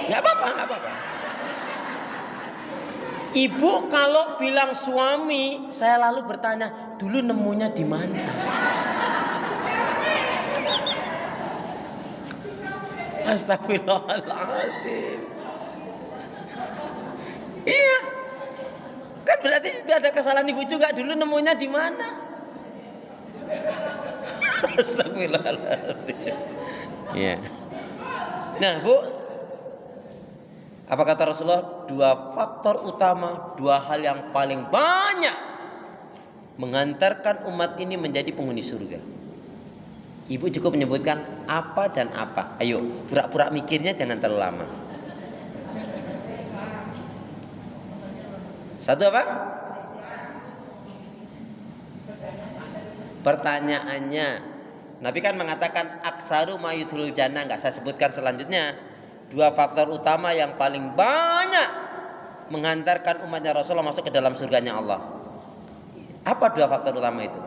Nggak apa-apa, nggak apa-apa. Ibu kalau bilang suami, saya lalu bertanya, dulu nemunya di mana? Astagfirullahaladzim. Iya. Kan berarti itu ada kesalahan ibu juga, dulu nemunya di mana? Astagfirullahaladzim. Ya. Nah, Bu, apa kata Rasulullah? Dua faktor utama, dua hal yang paling banyak mengantarkan umat ini menjadi penghuni surga. Ibu cukup menyebutkan apa dan apa. Ayo, pura-pura mikirnya jangan terlalu lama. Satu apa? Pertanyaannya, Nabi kan mengatakan aksaru mayudhulul jannah, nggak saya sebutkan selanjutnya. Dua faktor utama yang paling banyak mengantarkan umatnya Rasulullah masuk ke dalam surganya Allah. Apa dua faktor utama itu?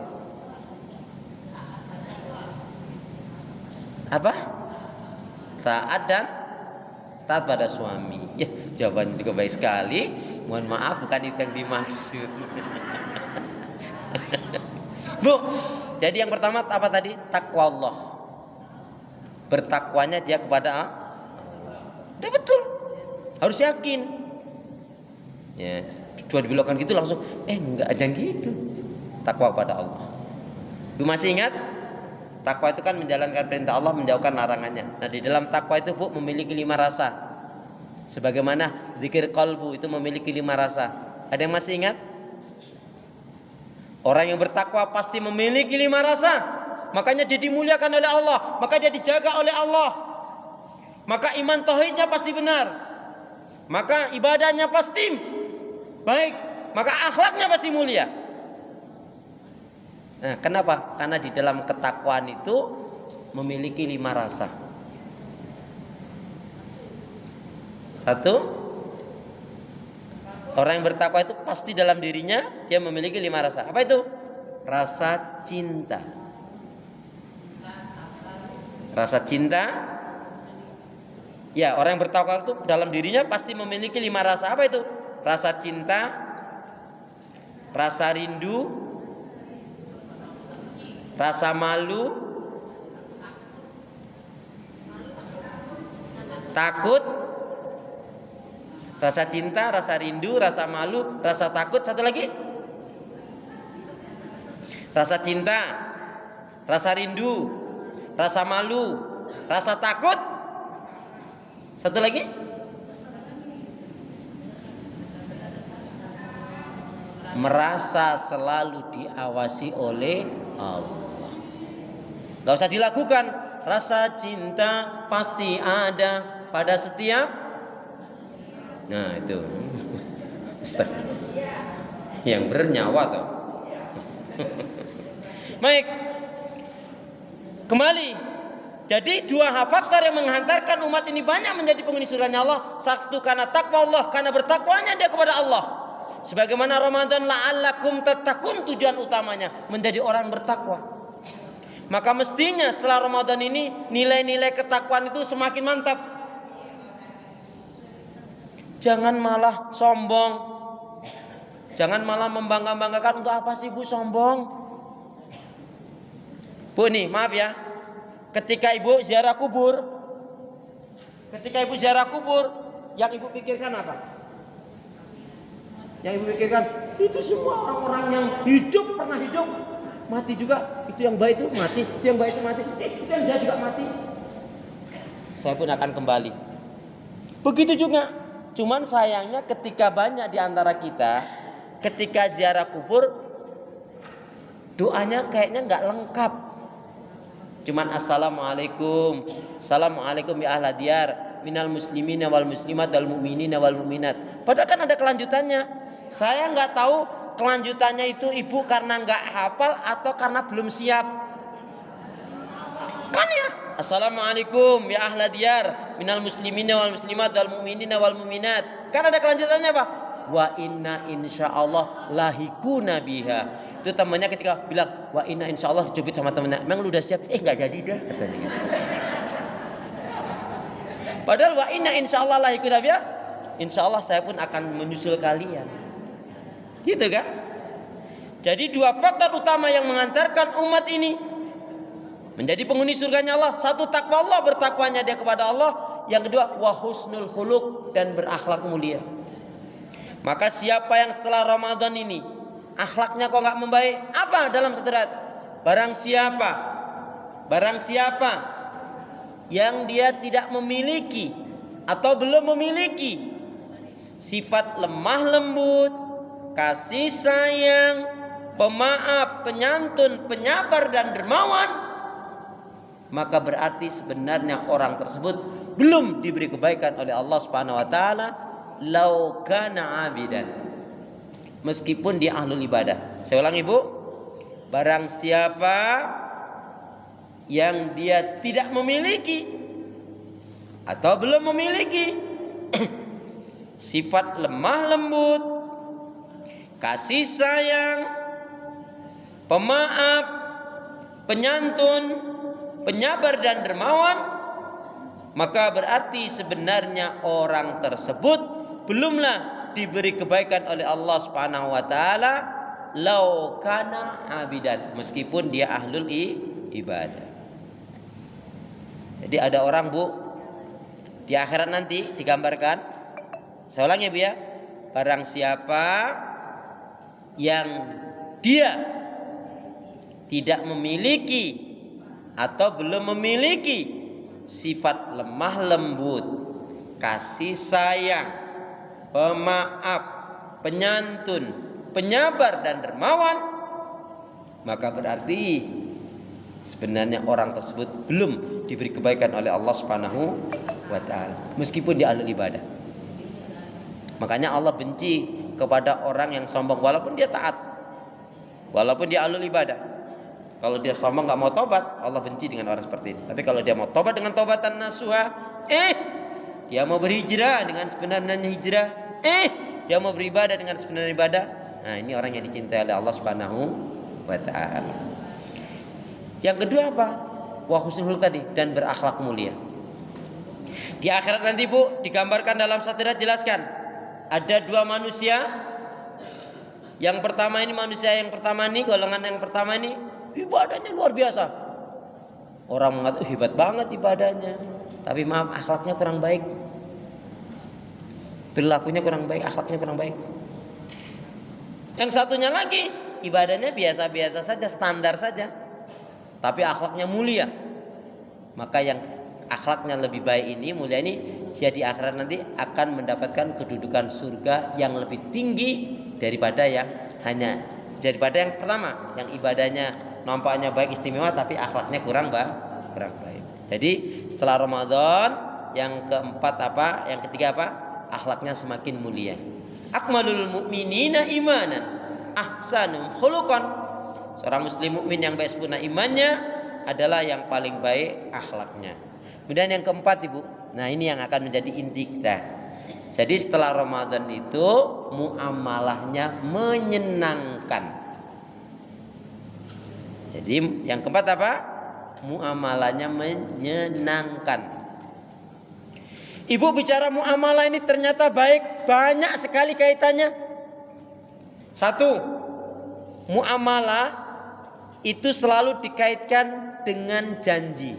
Apa? Taat dan taat pada suami. Ya, jawabannya juga baik sekali. Mohon maaf, bukan itu yang dimaksud. Bu, jadi yang pertama apa tadi? Takwa Allah. Bertakwanya dia kepada Allah. Dia betul. Harus yakin. Ya, cuma dibelokkan gitu langsung. Enggak, jangan gitu. Takwa kepada Allah. Bu masih ingat? Takwa itu kan menjalankan perintah Allah, menjauhkan larangannya. Nah, di dalam takwa itu, Bu, memiliki 5 rasa. Sebagaimana zikir qalbu itu memiliki 5 rasa. Ada yang masih ingat? Orang yang bertakwa pasti memiliki 5 rasa. Makanya dia dimuliakan oleh Allah, maka dia dijaga oleh Allah. Maka iman tauhidnya pasti benar. Maka ibadahnya pasti baik. Maka akhlaknya pasti mulia. Nah, kenapa? Karena di dalam ketakwaan itu memiliki 5 rasa. Satu, orang yang bertakwa itu pasti dalam dirinya dia memiliki 5 rasa. Apa itu? Rasa cinta. Rasa cinta. Ya, orang yang bertakwa itu dalam dirinya pasti memiliki 5 rasa. Apa itu? Rasa cinta, rasa rindu, rasa malu, takut. Rasa cinta, rasa rindu, rasa malu, rasa takut. Satu lagi. Rasa cinta, rasa rindu, rasa malu, rasa takut. Satu lagi. Merasa selalu diawasi oleh Allah. Gak usah dilakukan. Rasa cinta pasti ada pada setiap. Nah itu yang bernyawa toh. Baik. Kembali. Jadi dua faktor yang menghantarkan umat ini banyak menjadi penghuni surganya Allah. Satu karena takwa Allah, karena bertakwanya dia kepada Allah. Sebagaimana Ramadan la'allakum tattaqun, tujuan utamanya menjadi orang bertakwa. Maka mestinya setelah Ramadan ini nilai-nilai ketakwaan itu semakin mantap. Jangan malah sombong. Jangan malah membangga-banggakan. Untuk apa sih Bu sombong? Bu nih, maaf ya. Ketika ibu ziarah kubur, yang ibu pikirkan apa? Yang ibu pikirkan itu semua orang-orang yang pernah hidup, mati juga. Itu yang baik itu mati, itu yang baik itu mati, itu yang jahat juga mati. Saya pun akan kembali. Begitu juga. Cuman sayangnya ketika banyak di antara kita, ketika ziarah kubur, doanya kayaknya nggak lengkap. Cuman assalamualaikum ya ahla diyar minal muslimina wal muslimat wal mu'minina wal mu'minat. Padahal kan ada kelanjutannya. Saya nggak tahu kelanjutannya itu ibu karena nggak hafal atau karena belum siap. Kan ya, assalamualaikum ya ahla diyar minal muslimina wal muslimat wal mu'minina wal mu'minat. Kan ada kelanjutannya Pak. Wa inna insyaallah lahikuna biha. Itu temannya ketika bilang wa inna insyaallah, jubit sama temannya, emang lu udah siap? Nggak jadi dah katanya gitu. Padahal wa inna insyaallah lahikuna biha, insyaallah saya pun akan menyusul kalian. Gitu kan? Jadi dua faktor utama yang mengantarkan umat ini menjadi penghuni surganya Allah. Satu takwa Allah, bertakwanya dia kepada Allah. Yang kedua wa husnul khuluq, dan berakhlak mulia. Maka siapa yang setelah Ramadan ini akhlaknya kok nggak membaik, apa dalam satu ayat? Barang siapa yang dia tidak memiliki atau belum memiliki sifat lemah lembut, kasih sayang, pemaaf, penyantun, penyabar dan dermawan, maka berarti sebenarnya orang tersebut belum diberi kebaikan oleh Allah Subhanahu wa taala. Lau kana abidan, meskipun dia ahlul ibadah. Saya ulangi Bu, barang siapa yang dia tidak memiliki atau belum memiliki sifat lemah lembut, kasih sayang, pemaaf, penyantun, penyabar dan dermawan, maka berarti sebenarnya orang tersebut belumlah diberi kebaikan oleh Allah Subhanahu wa taala, lau kana abidan, meskipun dia ahlul ibadah. Jadi ada orang Bu, di akhirat nanti digambarkan, saya ulangi Bu ya, barang siapa yang dia tidak memiliki atau belum memiliki sifat lemah lembut, kasih sayang, pemaaf, penyantun, penyabar dan dermawan, maka berarti sebenarnya orang tersebut belum diberi kebaikan oleh Allah Subhanahu wa taala, meskipun dia ahlul ibadah. Makanya Allah benci kepada orang yang sombong walaupun dia taat, walaupun dia ahlul ibadah. Kalau dia sombong nggak mau tobat, Allah benci dengan orang seperti ini. Tapi kalau dia mau tobat dengan tobatan nasuha, dia mau berhijrah dengan sebenarnya hijrah, dia mau beribadah dengan sebenarnya ibadah, nah ini orang yang dicintai oleh Allah Subhanahu wa taala. Yang kedua apa? Wa husnul khuluq tadi, dan berakhlak mulia. Di akhirat nanti Bu, digambarkan dalam satu ayat, jelaskan ada dua manusia. Yang pertama ini golongan yang pertama ini ibadahnya luar biasa. Orang mengatakan hebat banget ibadahnya, tapi maaf akhlaknya kurang baik, perilakunya kurang baik, akhlaknya kurang baik. Yang satunya lagi ibadahnya biasa-biasa saja, standar saja, tapi akhlaknya mulia. Maka yang akhlaknya lebih baik ini, mulia ini, dia di akhirat nanti akan mendapatkan kedudukan surga yang lebih tinggi daripada yang pertama, yang ibadahnya nampaknya baik istimewa tapi akhlaknya kurang baik. Jadi setelah Ramadan yang keempat apa? Yang ketiga apa? Akhlaknya semakin mulia. Akmalul mu'minina imanan, ahsanum khuluqan. Seorang muslim mukmin yang baik sempurna imannya adalah yang paling baik akhlaknya. Kemudian yang keempat Ibu, nah ini yang akan menjadi inti kita. Jadi setelah Ramadan itu muamalahnya menyenangkan. Jadi yang keempat apa? Muamalahnya menyenangkan. Ibu bicara muamalah ini ternyata baik, banyak sekali kaitannya. Satu, muamalah itu selalu dikaitkan dengan janji.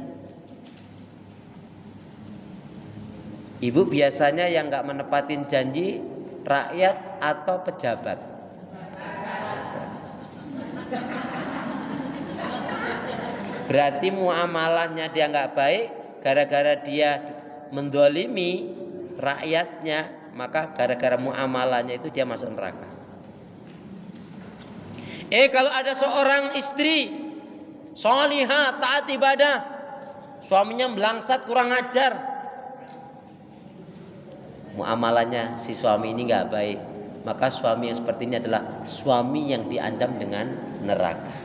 Ibu biasanya yang nggak menepatin janji rakyat atau pejabat. Berarti muamalahnya dia nggak baik, gara-gara dia mendolimi rakyatnya, maka gara-gara muamalahnya itu dia masuk neraka. Kalau ada seorang istri sholihah, taat ibadah, suaminya melangsat, kurang ajar, muamalahnya si suami ini nggak baik, maka suami yang seperti ini adalah suami yang diancam dengan neraka.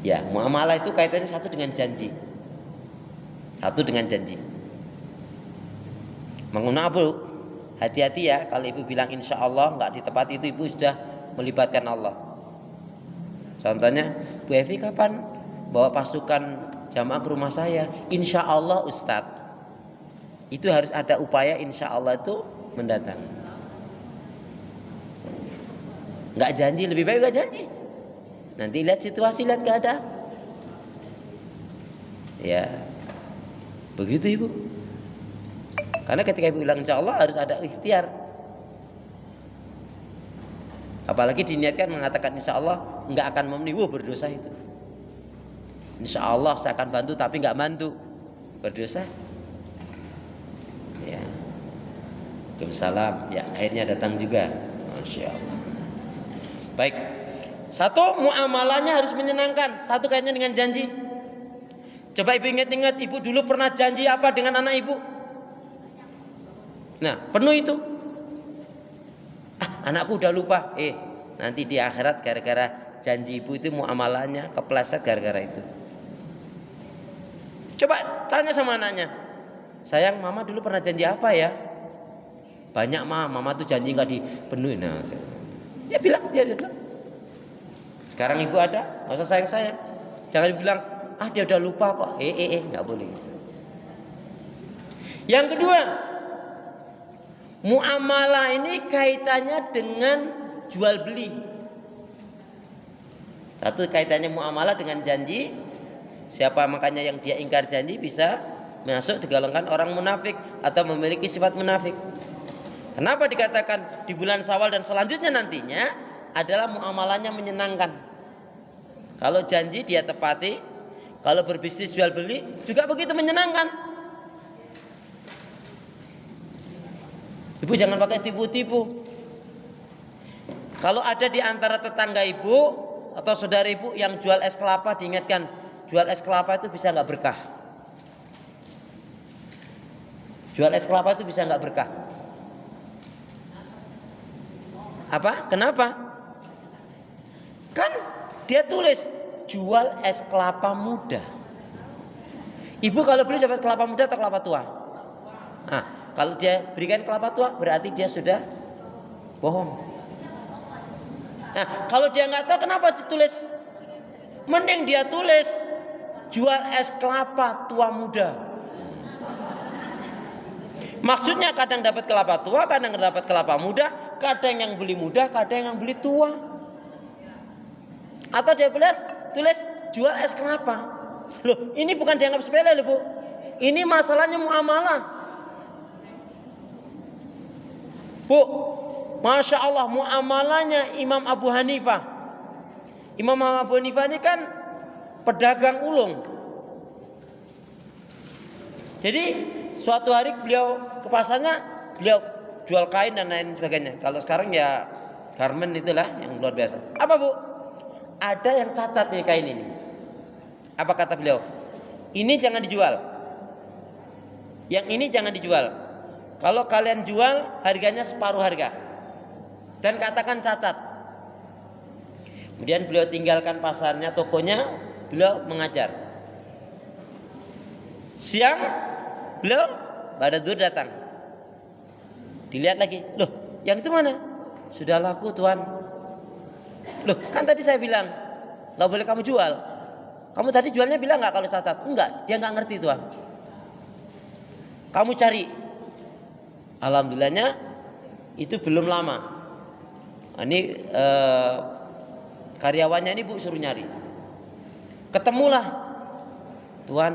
Ya, muamalah itu kaitannya satu dengan janji. Satu dengan janji. Mengenai apa? Hati-hati ya, kalau ibu bilang insya Allah nggak ditepati itu ibu sudah melibatkan Allah. Contohnya, Bu Evi kapan bawa pasukan jamaah ke rumah saya? Insya Allah Ustadz. Itu harus ada upaya insya Allah itu mendatang. Nggak janji, lebih baik nggak janji. Nanti lihat situasi, lihat keadaan. Ya, begitu ibu. Karena ketika ibu bilang insya Allah harus ada ikhtiar. Apalagi diniatkan mengatakan insya Allah nggak akan memenuhi, berdosa itu. Insya Allah saya akan bantu tapi nggak bantu, berdosa. Ya, Waalaikumsalam. Ya, akhirnya datang juga. Masya Allah. Baik. Satu, muamalahnya harus menyenangkan. Satu kaitannya dengan janji. Coba ibu ingat-ingat, ibu dulu pernah janji apa dengan anak ibu? Nah, penuh itu. Anakku udah lupa. Nanti di akhirat gara-gara janji ibu itu muamalahnya kepleset gara-gara itu. Coba tanya sama anaknya. Sayang, mama dulu pernah janji apa ya? Banyak mama tuh janji nggak dipenuhi. Nah, ya bilang, dia bilang. Sekarang ibu ada, nggak usah sayang-sayang. Jangan bilang, dia udah lupa kok. Nggak boleh gitu. Yang kedua, muamalah ini kaitannya dengan jual beli. Satu, kaitannya muamalah dengan janji. Siapa makanya yang dia ingkar janji bisa masuk digolongkan orang munafik atau memiliki sifat munafik. Kenapa dikatakan di bulan Syawal dan selanjutnya nantinya adalah muamalahnya menyenangkan. Kalau janji dia tepati, kalau berbisnis jual beli juga begitu menyenangkan. Ibu jangan pakai tipu-tipu. Kalau ada di antara tetangga ibu atau saudara ibu yang jual es kelapa, diingatkan, jual es kelapa itu bisa nggak berkah. Jual es kelapa itu bisa nggak berkah. Apa? Kenapa? Kan dia tulis jual es kelapa muda. Ibu kalau beli dapat kelapa muda atau kelapa tua? Kalau dia berikan kelapa tua berarti dia sudah bohong. Kalau dia nggak tahu kenapa ditulis? Mending dia tulis jual es kelapa tua muda. Maksudnya kadang dapat kelapa tua, kadang dapat kelapa muda, kadang yang beli muda, kadang yang beli tua. Atau dia tulis jual es kelapa. Loh, ini bukan dianggap sepele loh Bu. Ini masalahnya muamalah. Bu, Masya Allah, muamalahnya Imam Abu Hanifah. Imam Abu Hanifah ini kan pedagang ulung. Jadi suatu hari beliau ke pasarnya, beliau jual kain dan lain sebagainya. Kalau sekarang ya garment itulah yang luar biasa. Apa Bu? Ada yang cacat nih kain ini. Apa kata beliau? Ini jangan dijual. Yang ini jangan dijual. Kalau kalian jual harganya separuh harga. dan katakan cacat. Kemudian beliau tinggalkan pasarnya, tokonya, beliau mengajar. Siang beliau pada dur datang. Dilihat lagi, loh yang itu mana? Sudah laku tuan. Loh kan tadi saya bilang nggak boleh kamu jual. Kamu tadi jualnya bilang nggak kalau cacat? Enggak, dia nggak ngerti tuan. Kamu cari. Alhamdulillahnya itu belum lama. Ini karyawannya ini bu suruh nyari. Ketemulah. Tuan,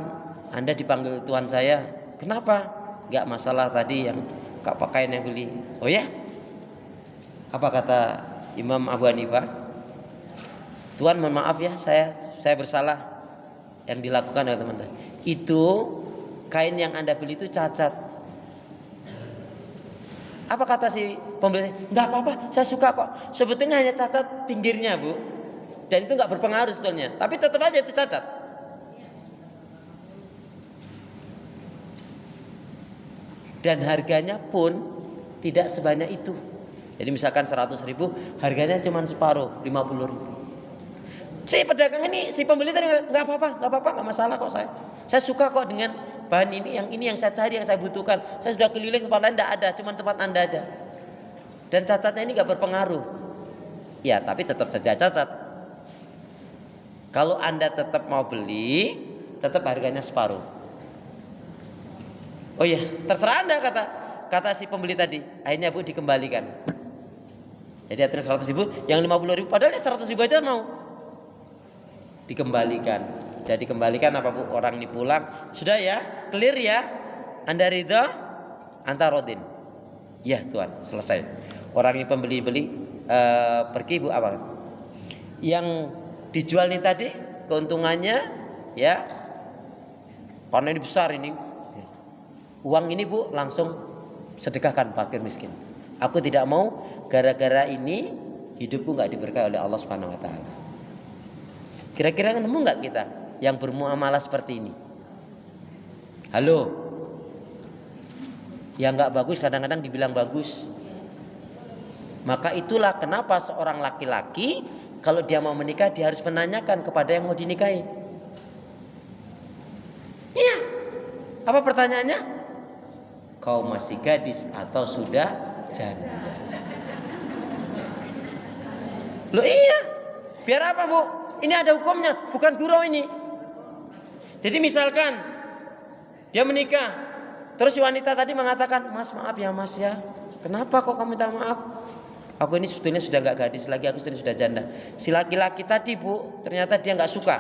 Anda dipanggil tuan saya. Kenapa? Nggak masalah tadi yang pakaian yang beli. Oh ya? Apa kata Imam Abu Hanifah? Tuan mohon maaf ya, saya bersalah yang dilakukan oleh teman-teman. Itu kain yang Anda beli itu cacat. Apa kata si pembeli? Enggak apa-apa, saya suka kok. Sebetulnya hanya cacat pinggirnya, Bu. Dan itu enggak berpengaruh sebetulnya, tapi tetap aja itu cacat. Dan harganya pun tidak sebanyak itu. Jadi misalkan 100.000, harganya cuma separuh, 50.000. Si pedagang ini, si pembeli tadi nggak apa-apa, nggak masalah kok saya. Saya suka kok dengan bahan ini yang saya cari, yang saya butuhkan. Saya sudah keliling tempat lain nggak ada, cuma tempat Anda aja. Dan cacatnya ini nggak berpengaruh. Ya, tapi tetap saja cacat. Kalau Anda tetap mau beli, tetap harganya separuh. Oh iya, terserah Anda kata si pembeli tadi. Akhirnya Bu dikembalikan. Jadi akhirnya 100.000, yang 50.000, padahal 100.000 aja mau. Dikembalikan. Jadi dikembalikan apa Bu? Orang ini pulang. Sudah ya? Clear ya? Anda ridha? Anta rodin. Ya Tuan, selesai. Orang ini pembeli pergi Bu apa? Yang dijual ini tadi keuntungannya ya. Karena ini besar ini. Uang ini Bu langsung sedekahkan fakir miskin. Aku tidak mau gara-gara ini hidupku nggak diberkahi oleh Allah Subhanahu Wa Taala. Kira-kira nemu nggak kita yang bermuamalah seperti ini? Halo, yang nggak bagus kadang-kadang dibilang bagus. Maka itulah kenapa seorang laki-laki kalau dia mau menikah dia harus menanyakan kepada yang mau dinikahi. Iya. Apa pertanyaannya? Kau masih gadis atau sudah janda? Loh iya. Biar apa Bu? Ini ada hukumnya, bukan gurau ini. Jadi misalkan dia menikah, terus si wanita tadi mengatakan, Mas maaf ya Mas ya, kenapa kok kamu minta maaf? Aku ini sebetulnya sudah nggak gadis lagi, aku sudah janda. Si laki-laki tadi Bu, ternyata dia nggak suka.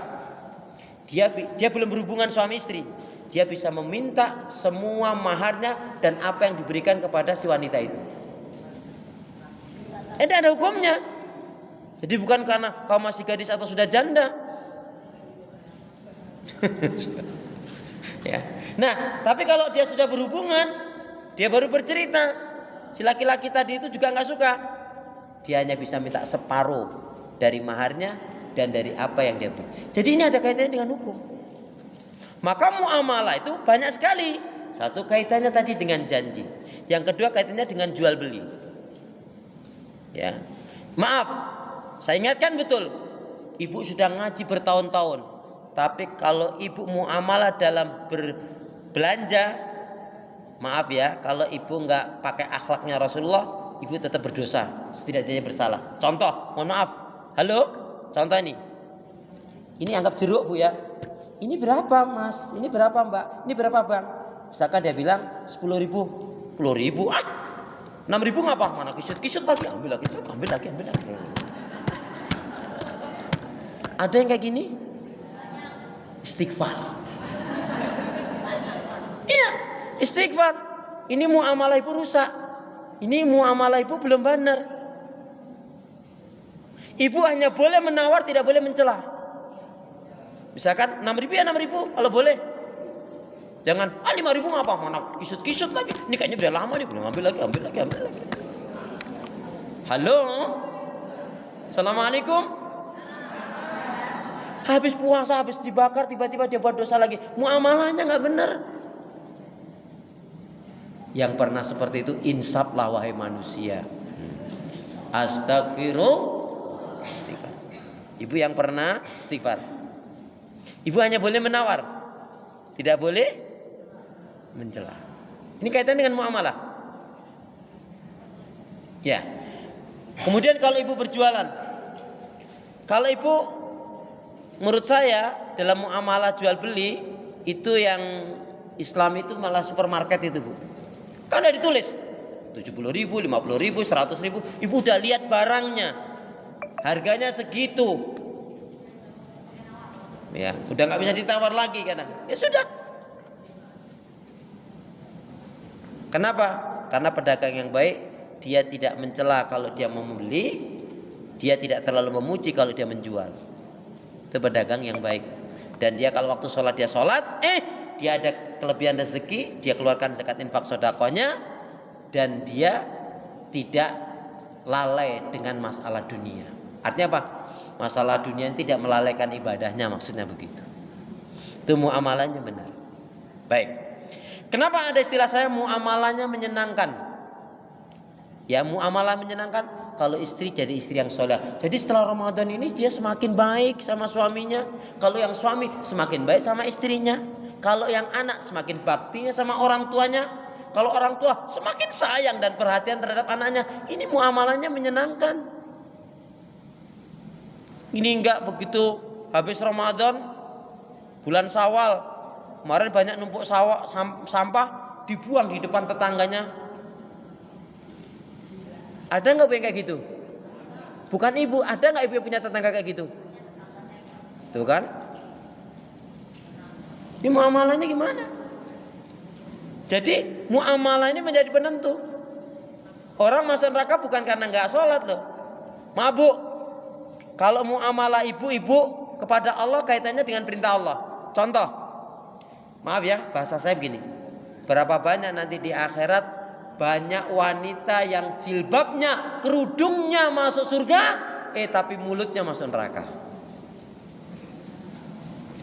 Dia belum berhubungan suami istri. Dia bisa meminta semua maharnya dan apa yang diberikan kepada si wanita itu. Ini ada hukumnya. Jadi bukan karena kau masih gadis atau sudah janda. Ya. Nah, tapi kalau dia sudah berhubungan, dia baru bercerita, si laki-laki tadi itu juga nggak suka. Dia hanya bisa minta separuh dari maharnya dan dari apa yang dia beri. Jadi ini ada kaitannya dengan hukum. Maka muamalah itu banyak sekali. Satu kaitannya tadi dengan janji. Yang kedua kaitannya dengan jual beli. Ya. Maaf. Saya ingatkan betul, ibu sudah ngaji bertahun-tahun. Tapi kalau ibu muamalah dalam berbelanja, maaf ya, kalau ibu nggak pakai akhlaknya Rasulullah, ibu tetap berdosa, setidaknya bersalah. Contoh, mohon maaf, halo, contoh ini anggap jeruk Bu ya. Ini berapa Mas? Ini berapa Mbak? Ini berapa Bang? Misalkan dia bilang 10.000, 10.000, 6.000 ngapa? Mana kisut lagi, ambil lagi. Ada yang kayak gini? Istighfar. Iya, istighfar. Ini muamalah ibu rusak. Ini muamalah ibu belum benar. Ibu hanya boleh menawar, tidak boleh mencela. Misalkan 6.000 ya 6.000, kalau boleh. Jangan 5.000 ngapa? Mana kisut lagi. Ini kayaknya udah lama nih, belum ambil lagi. Halo. Assalamualaikum. Habis puasa, habis dibakar, tiba-tiba dia buat dosa lagi. Muamalahnya nggak benar. Yang pernah seperti itu insaflah wahai manusia. Astagfirullah. Istighfar. Ibu yang pernah istighfar. Ibu hanya boleh menawar, tidak boleh mencela. Ini kaitan dengan muamalah. Ya. Kemudian kalau ibu berjualan, kalau ibu menurut saya dalam muamalah jual beli itu yang Islam itu malah supermarket itu, Bu. Kan udah ditulis 70.000, 50.000, 100.000. Ibu udah lihat barangnya, harganya segitu. Ya, udah nggak bisa ditawar lagi kadang. Ya sudah. Kenapa? Karena pedagang yang baik dia tidak mencela kalau dia mau membeli, dia tidak terlalu memuji kalau dia menjual. Itu pedagang yang baik. Dan dia kalau waktu sholat dia sholat, dia ada kelebihan rezeki, dia keluarkan zakat infak sedekahnya, dan dia tidak lalai dengan masalah dunia. Artinya apa? Masalah dunia tidak melalaikan ibadahnya, maksudnya begitu. Itu muamalahnya benar. Baik. Kenapa ada istilah saya muamalahnya menyenangkan? Ya, muamalah menyenangkan kalau istri jadi istri yang soleh. Jadi setelah Ramadan ini dia semakin baik sama suaminya. Kalau yang suami semakin baik sama istrinya. Kalau yang anak semakin baktinya sama orang tuanya. Kalau orang tua semakin sayang dan perhatian terhadap anaknya. Ini muamalahnya menyenangkan. Ini enggak begitu habis Ramadan, bulan Syawal, kemarin banyak numpuk sampah dibuang di depan tetangganya. Ada enggak yang kayak gitu? Bukan ibu, ada enggak ibu yang punya tetangga kayak gitu? Tuh kan? Ini muamalahnya gimana? Jadi muamalah ini menjadi penentu. Orang masuk neraka bukan karena enggak sholat loh, mabuk. Kalau muamalah ibu-ibu kepada Allah kaitannya dengan perintah Allah. Contoh, maaf ya bahasa saya begini. Berapa banyak nanti di akhirat banyak wanita yang jilbabnya, kerudungnya masuk surga, tapi mulutnya masuk neraka.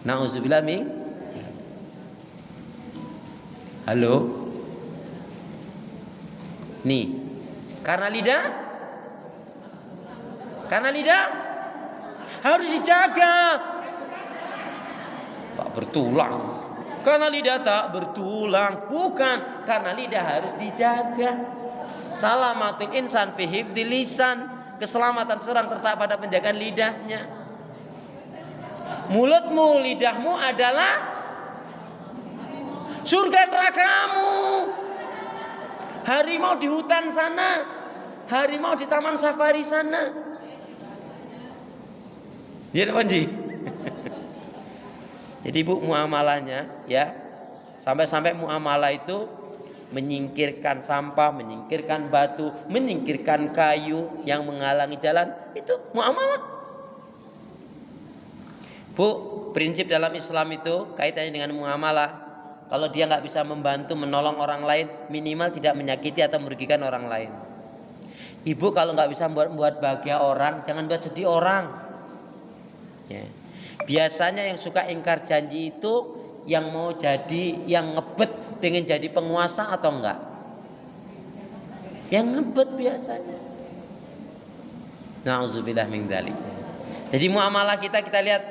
Nauzubillah min. Halo. Nih, karena lidah harus dijaga. Tak bertulang. Karena lidah tak bertulang. Bukan, karena lidah harus dijaga. Salamatul insan fi hifdzil lisan. Keselamatan seorang terletak pada penjagaan lidahnya. Mulutmu, lidahmu adalah surga nerakamu. Harimau di hutan sana, harimau di taman safari sana. Jadi Panji. Jadi Bu, muamalahnya ya, sampai-sampai muamalah itu menyingkirkan sampah, menyingkirkan batu, menyingkirkan kayu yang menghalangi jalan, itu muamalah. Bu, prinsip dalam Islam itu kaitannya dengan muamalah. Kalau dia nggak bisa membantu menolong orang lain, minimal tidak menyakiti atau merugikan orang lain. Ibu kalau nggak bisa membuat bahagia orang, jangan buat sedih orang. Ya. Biasanya yang suka ingkar janji itu yang mau jadi, yang ngebet pengen jadi penguasa atau enggak? Yang ngebet biasanya. Nauzubillah min dzalik. Jadi muamalah kita lihat,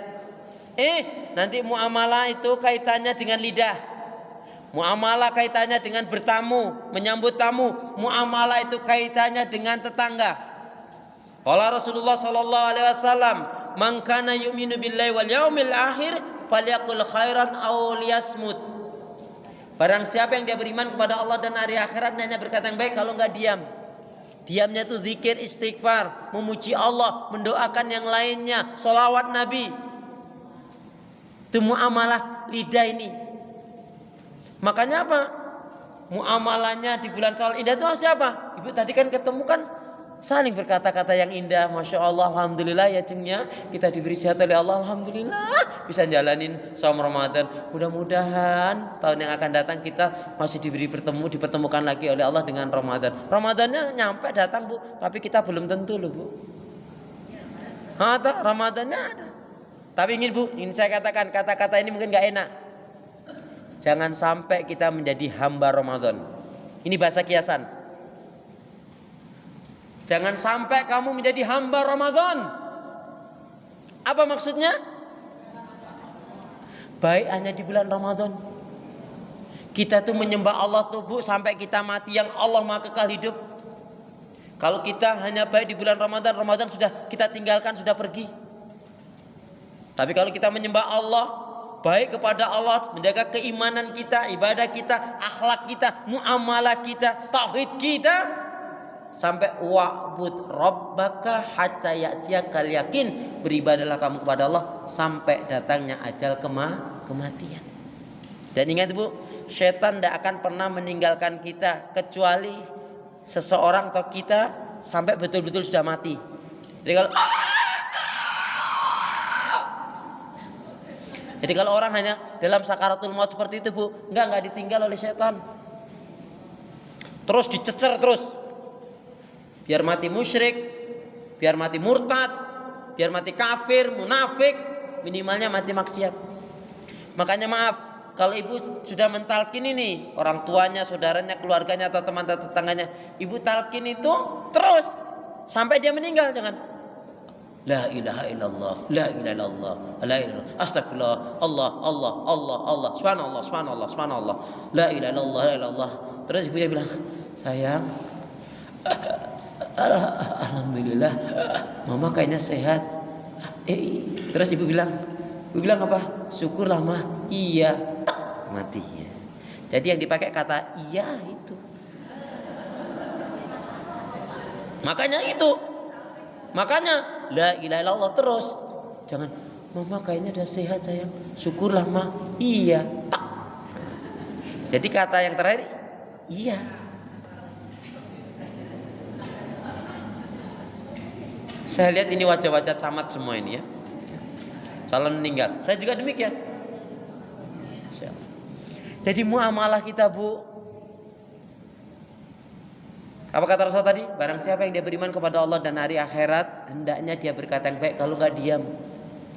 nanti muamalah itu kaitannya dengan lidah. Muamalah kaitannya dengan bertamu, menyambut tamu. Muamalah itu kaitannya dengan tetangga. Qala Rasulullah sallallahu alaihi wasallam, "Man kana yu'minu billahi wal yaumil akhir falyaqul khairan aw liyasmut." Barang siapa yang dia beriman kepada Allah dan hari akhirat, hanya berkata yang baik, kalau enggak diam. Diamnya itu zikir, istighfar, memuji Allah, mendoakan yang lainnya, sholawat Nabi. Itu muamalah lidah ini. Makanya apa? Muamalahnya di bulan Syawal indah itu siapa? Ibu tadi kan ketemu kan saling berkata-kata yang indah. Masya Allah, alhamdulillah ya cengnya, kita diberi sehat oleh Allah, alhamdulillah bisa jalanin saum Ramadan. Mudah-mudahan tahun yang akan datang kita masih dipertemukan lagi oleh Allah dengan Ramadan. Ramadannya nyampe datang Bu, tapi kita belum tentu loh Bu. Ramadannya ada. Tapi ingin Bu, ini saya katakan, kata-kata ini mungkin gak enak. Jangan sampai kita menjadi hamba Ramadan. Ini bahasa kiasan. Jangan sampai kamu menjadi hamba Ramadan. Apa maksudnya? Baik hanya di bulan Ramadan. Kita tuh menyembah Allah tuh Bu sampai kita mati yang Allah Maha Kekal hidup. Kalau kita hanya baik di bulan Ramadan, Ramadan sudah kita tinggalkan, sudah pergi. Tapi kalau kita menyembah Allah, baik kepada Allah, menjaga keimanan kita, ibadah kita, akhlak kita, muamalah kita, tauhid kita, sampai wa'bud rabbaka hatta ya'tiyakal yakin, beribadahlah kamu kepada Allah sampai datangnya ajal kematian. Dan ingat Bu, setan tidak akan pernah meninggalkan kita kecuali seseorang atau kita sampai betul-betul sudah mati. Jadi kalau orang hanya dalam sakaratul maut seperti itu Bu, enggak ditinggal oleh setan. Terus dicecer terus. Biar mati musyrik, biar mati murtad, biar mati kafir, munafik, minimalnya mati maksiat. Makanya maaf, kalau ibu sudah mentalkin ini, orang tuanya, saudaranya, keluarganya atau teman tetangganya, ibu talkin itu terus sampai dia meninggal. Jangan la ilaha illallah, la ilaha illallah, la ilaha astagfirullah, Allah, subhanallah, la ilaha illallah, la ilaha illallah. Terus ibunya bilang, sayang, alhamdulillah, mama kayaknya sehat. Terus ibu bilang apa? Syukurlah mah. Iya, mati ya. Jadi yang dipakai kata iya itu. Makanya la ilaha illallah terus. Jangan mama kayaknya udah sehat sayang. Syukurlah mah. Iya. Jadi kata yang terakhir iya. Saya lihat ini wajah-wajah camat semua ini ya. Calon meninggal. Saya juga demikian. Jadi muamalah kita Bu. Apa kata Rasul tadi? Barang siapa yang dia beriman kepada Allah dan hari akhirat, hendaknya dia berkata yang baik. Kalau enggak diam.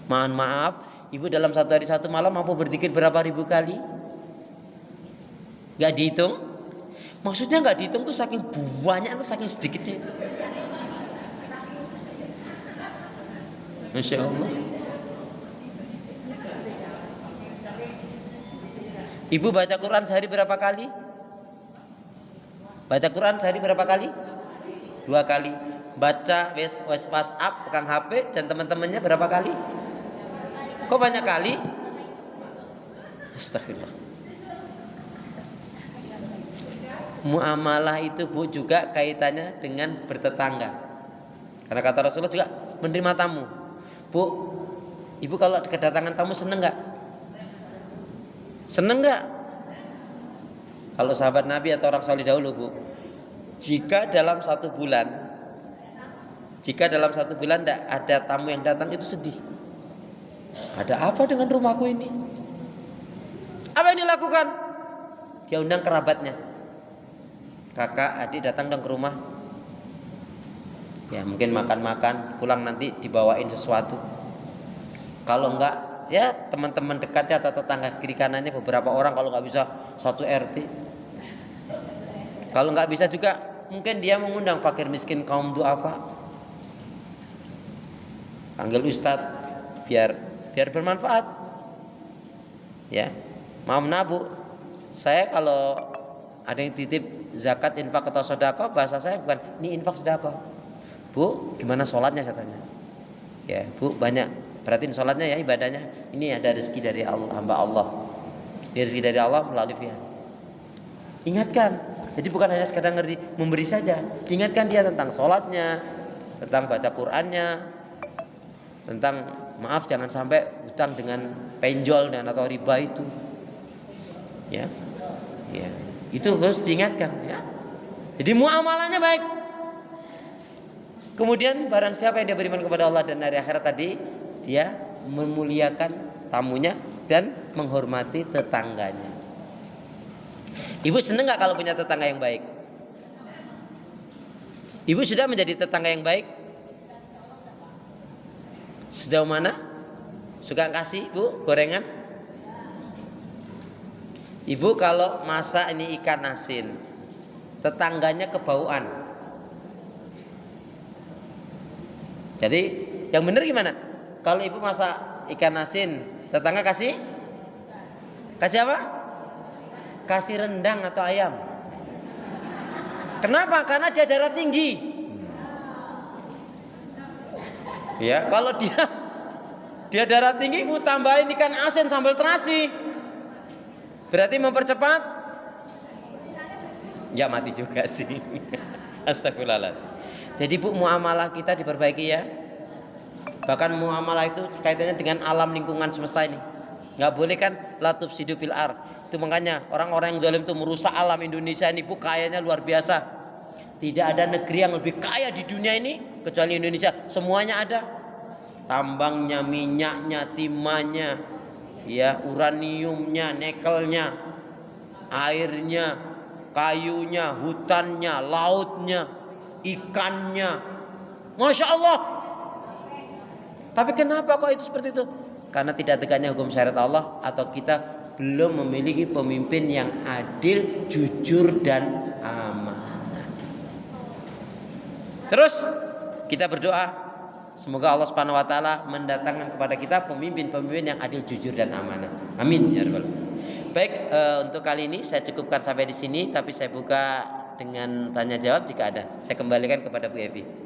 Mohon maaf, ibu dalam satu hari satu malam mampu berzikir berapa ribu kali? Enggak dihitung? Maksudnya enggak dihitung tuh saking banyak atau saking sedikitnya itu? Masya Allah. Ibu baca Quran sehari berapa kali? Baca Quran sehari berapa kali? 2 kali. Baca WhatsApp, pegang HP dan teman-temannya berapa kali? Kok banyak kali? Astagfirullah. Muamalah itu Bu juga kaitannya dengan bertetangga. Karena kata Rasulullah juga menerima tamu. Bu, ibu kalau kedatangan tamu seneng gak? Seneng gak? Kalau sahabat Nabi atau orang saleh dahulu Bu, jika dalam satu bulan tidak ada tamu yang datang itu sedih. Ada apa dengan rumahku ini? Apa yang dilakukan? Dia undang kerabatnya, kakak, adik datang dong ke rumah. Ya mungkin makan-makan, pulang nanti dibawain sesuatu. Kalau enggak, ya teman-teman dekatnya atau tetangga kiri kanannya beberapa orang, kalau enggak bisa satu RT. Kalau enggak bisa juga mungkin dia mengundang fakir miskin kaum duafa. Panggil ustadz biar bermanfaat. Ya, maaf Bu, saya kalau ada yang titip zakat, infak atau sedekah, bahasa saya bukan ini infak sedekah. Bu, gimana sholatnya saya tanya. Ya Bu, banyak perhatiin sholatnya ya, ibadahnya. Ini ada rezeki dari Allah, hamba Allah. Ini rezeki dari Allah melalui fi'al. Ingatkan. Jadi bukan hanya sekadar ngerti memberi saja. Ingatkan dia tentang sholatnya, tentang baca Qur'annya, tentang maaf jangan sampai hutang dengan penjol dan atau riba itu. Ya. Itu harus diingatkan ya. Jadi muamalahnya baik. Kemudian barang siapa yang dia beriman kepada Allah dan hari akhirat tadi, dia memuliakan tamunya dan menghormati tetangganya. Ibu senang gak kalau punya tetangga yang baik? Ibu sudah menjadi tetangga yang baik? Sejauh mana? Suka kasih Bu gorengan? Ibu kalau masak ini ikan asin, tetangganya kebauan, Jadi yang benar gimana? Kalau ibu masak ikan asin, tetangga kasih apa? Kasih rendang atau ayam. Kenapa? Karena dia darah tinggi. Ya, kalau dia darah tinggi, ibu tambahin ikan asin sambal terasi. Berarti mempercepat? Ya mati juga sih. Astagfirullahaladzim. Jadi bu, muamalah kita diperbaiki ya. Bahkan muamalah itu kaitannya dengan alam lingkungan semesta ini. Nggak boleh kan la tufsidu fil ard. Itu makanya orang-orang yang zalim itu merusak alam Indonesia ini bu, kayanya luar biasa. Tidak ada negeri yang lebih kaya di dunia ini kecuali Indonesia. Semuanya ada. Tambangnya, minyaknya, timahnya, ya, uraniumnya, nikelnya, airnya, kayunya, hutannya, lautnya, ikannya. Masya Allah. Tapi kenapa kok itu seperti itu? Karena tidak tegaknya hukum syariat Allah, atau kita belum memiliki pemimpin yang adil, jujur dan amanah. Terus kita berdoa semoga Allah Subhanahu wa taala mendatangkan kepada kita pemimpin-pemimpin yang adil, jujur dan amanah. Amin ya rabbal alamin. Baik, untuk kali ini saya cukupkan sampai di sini, tapi saya buka dengan tanya jawab jika ada. Saya kembalikan kepada Bu Evi.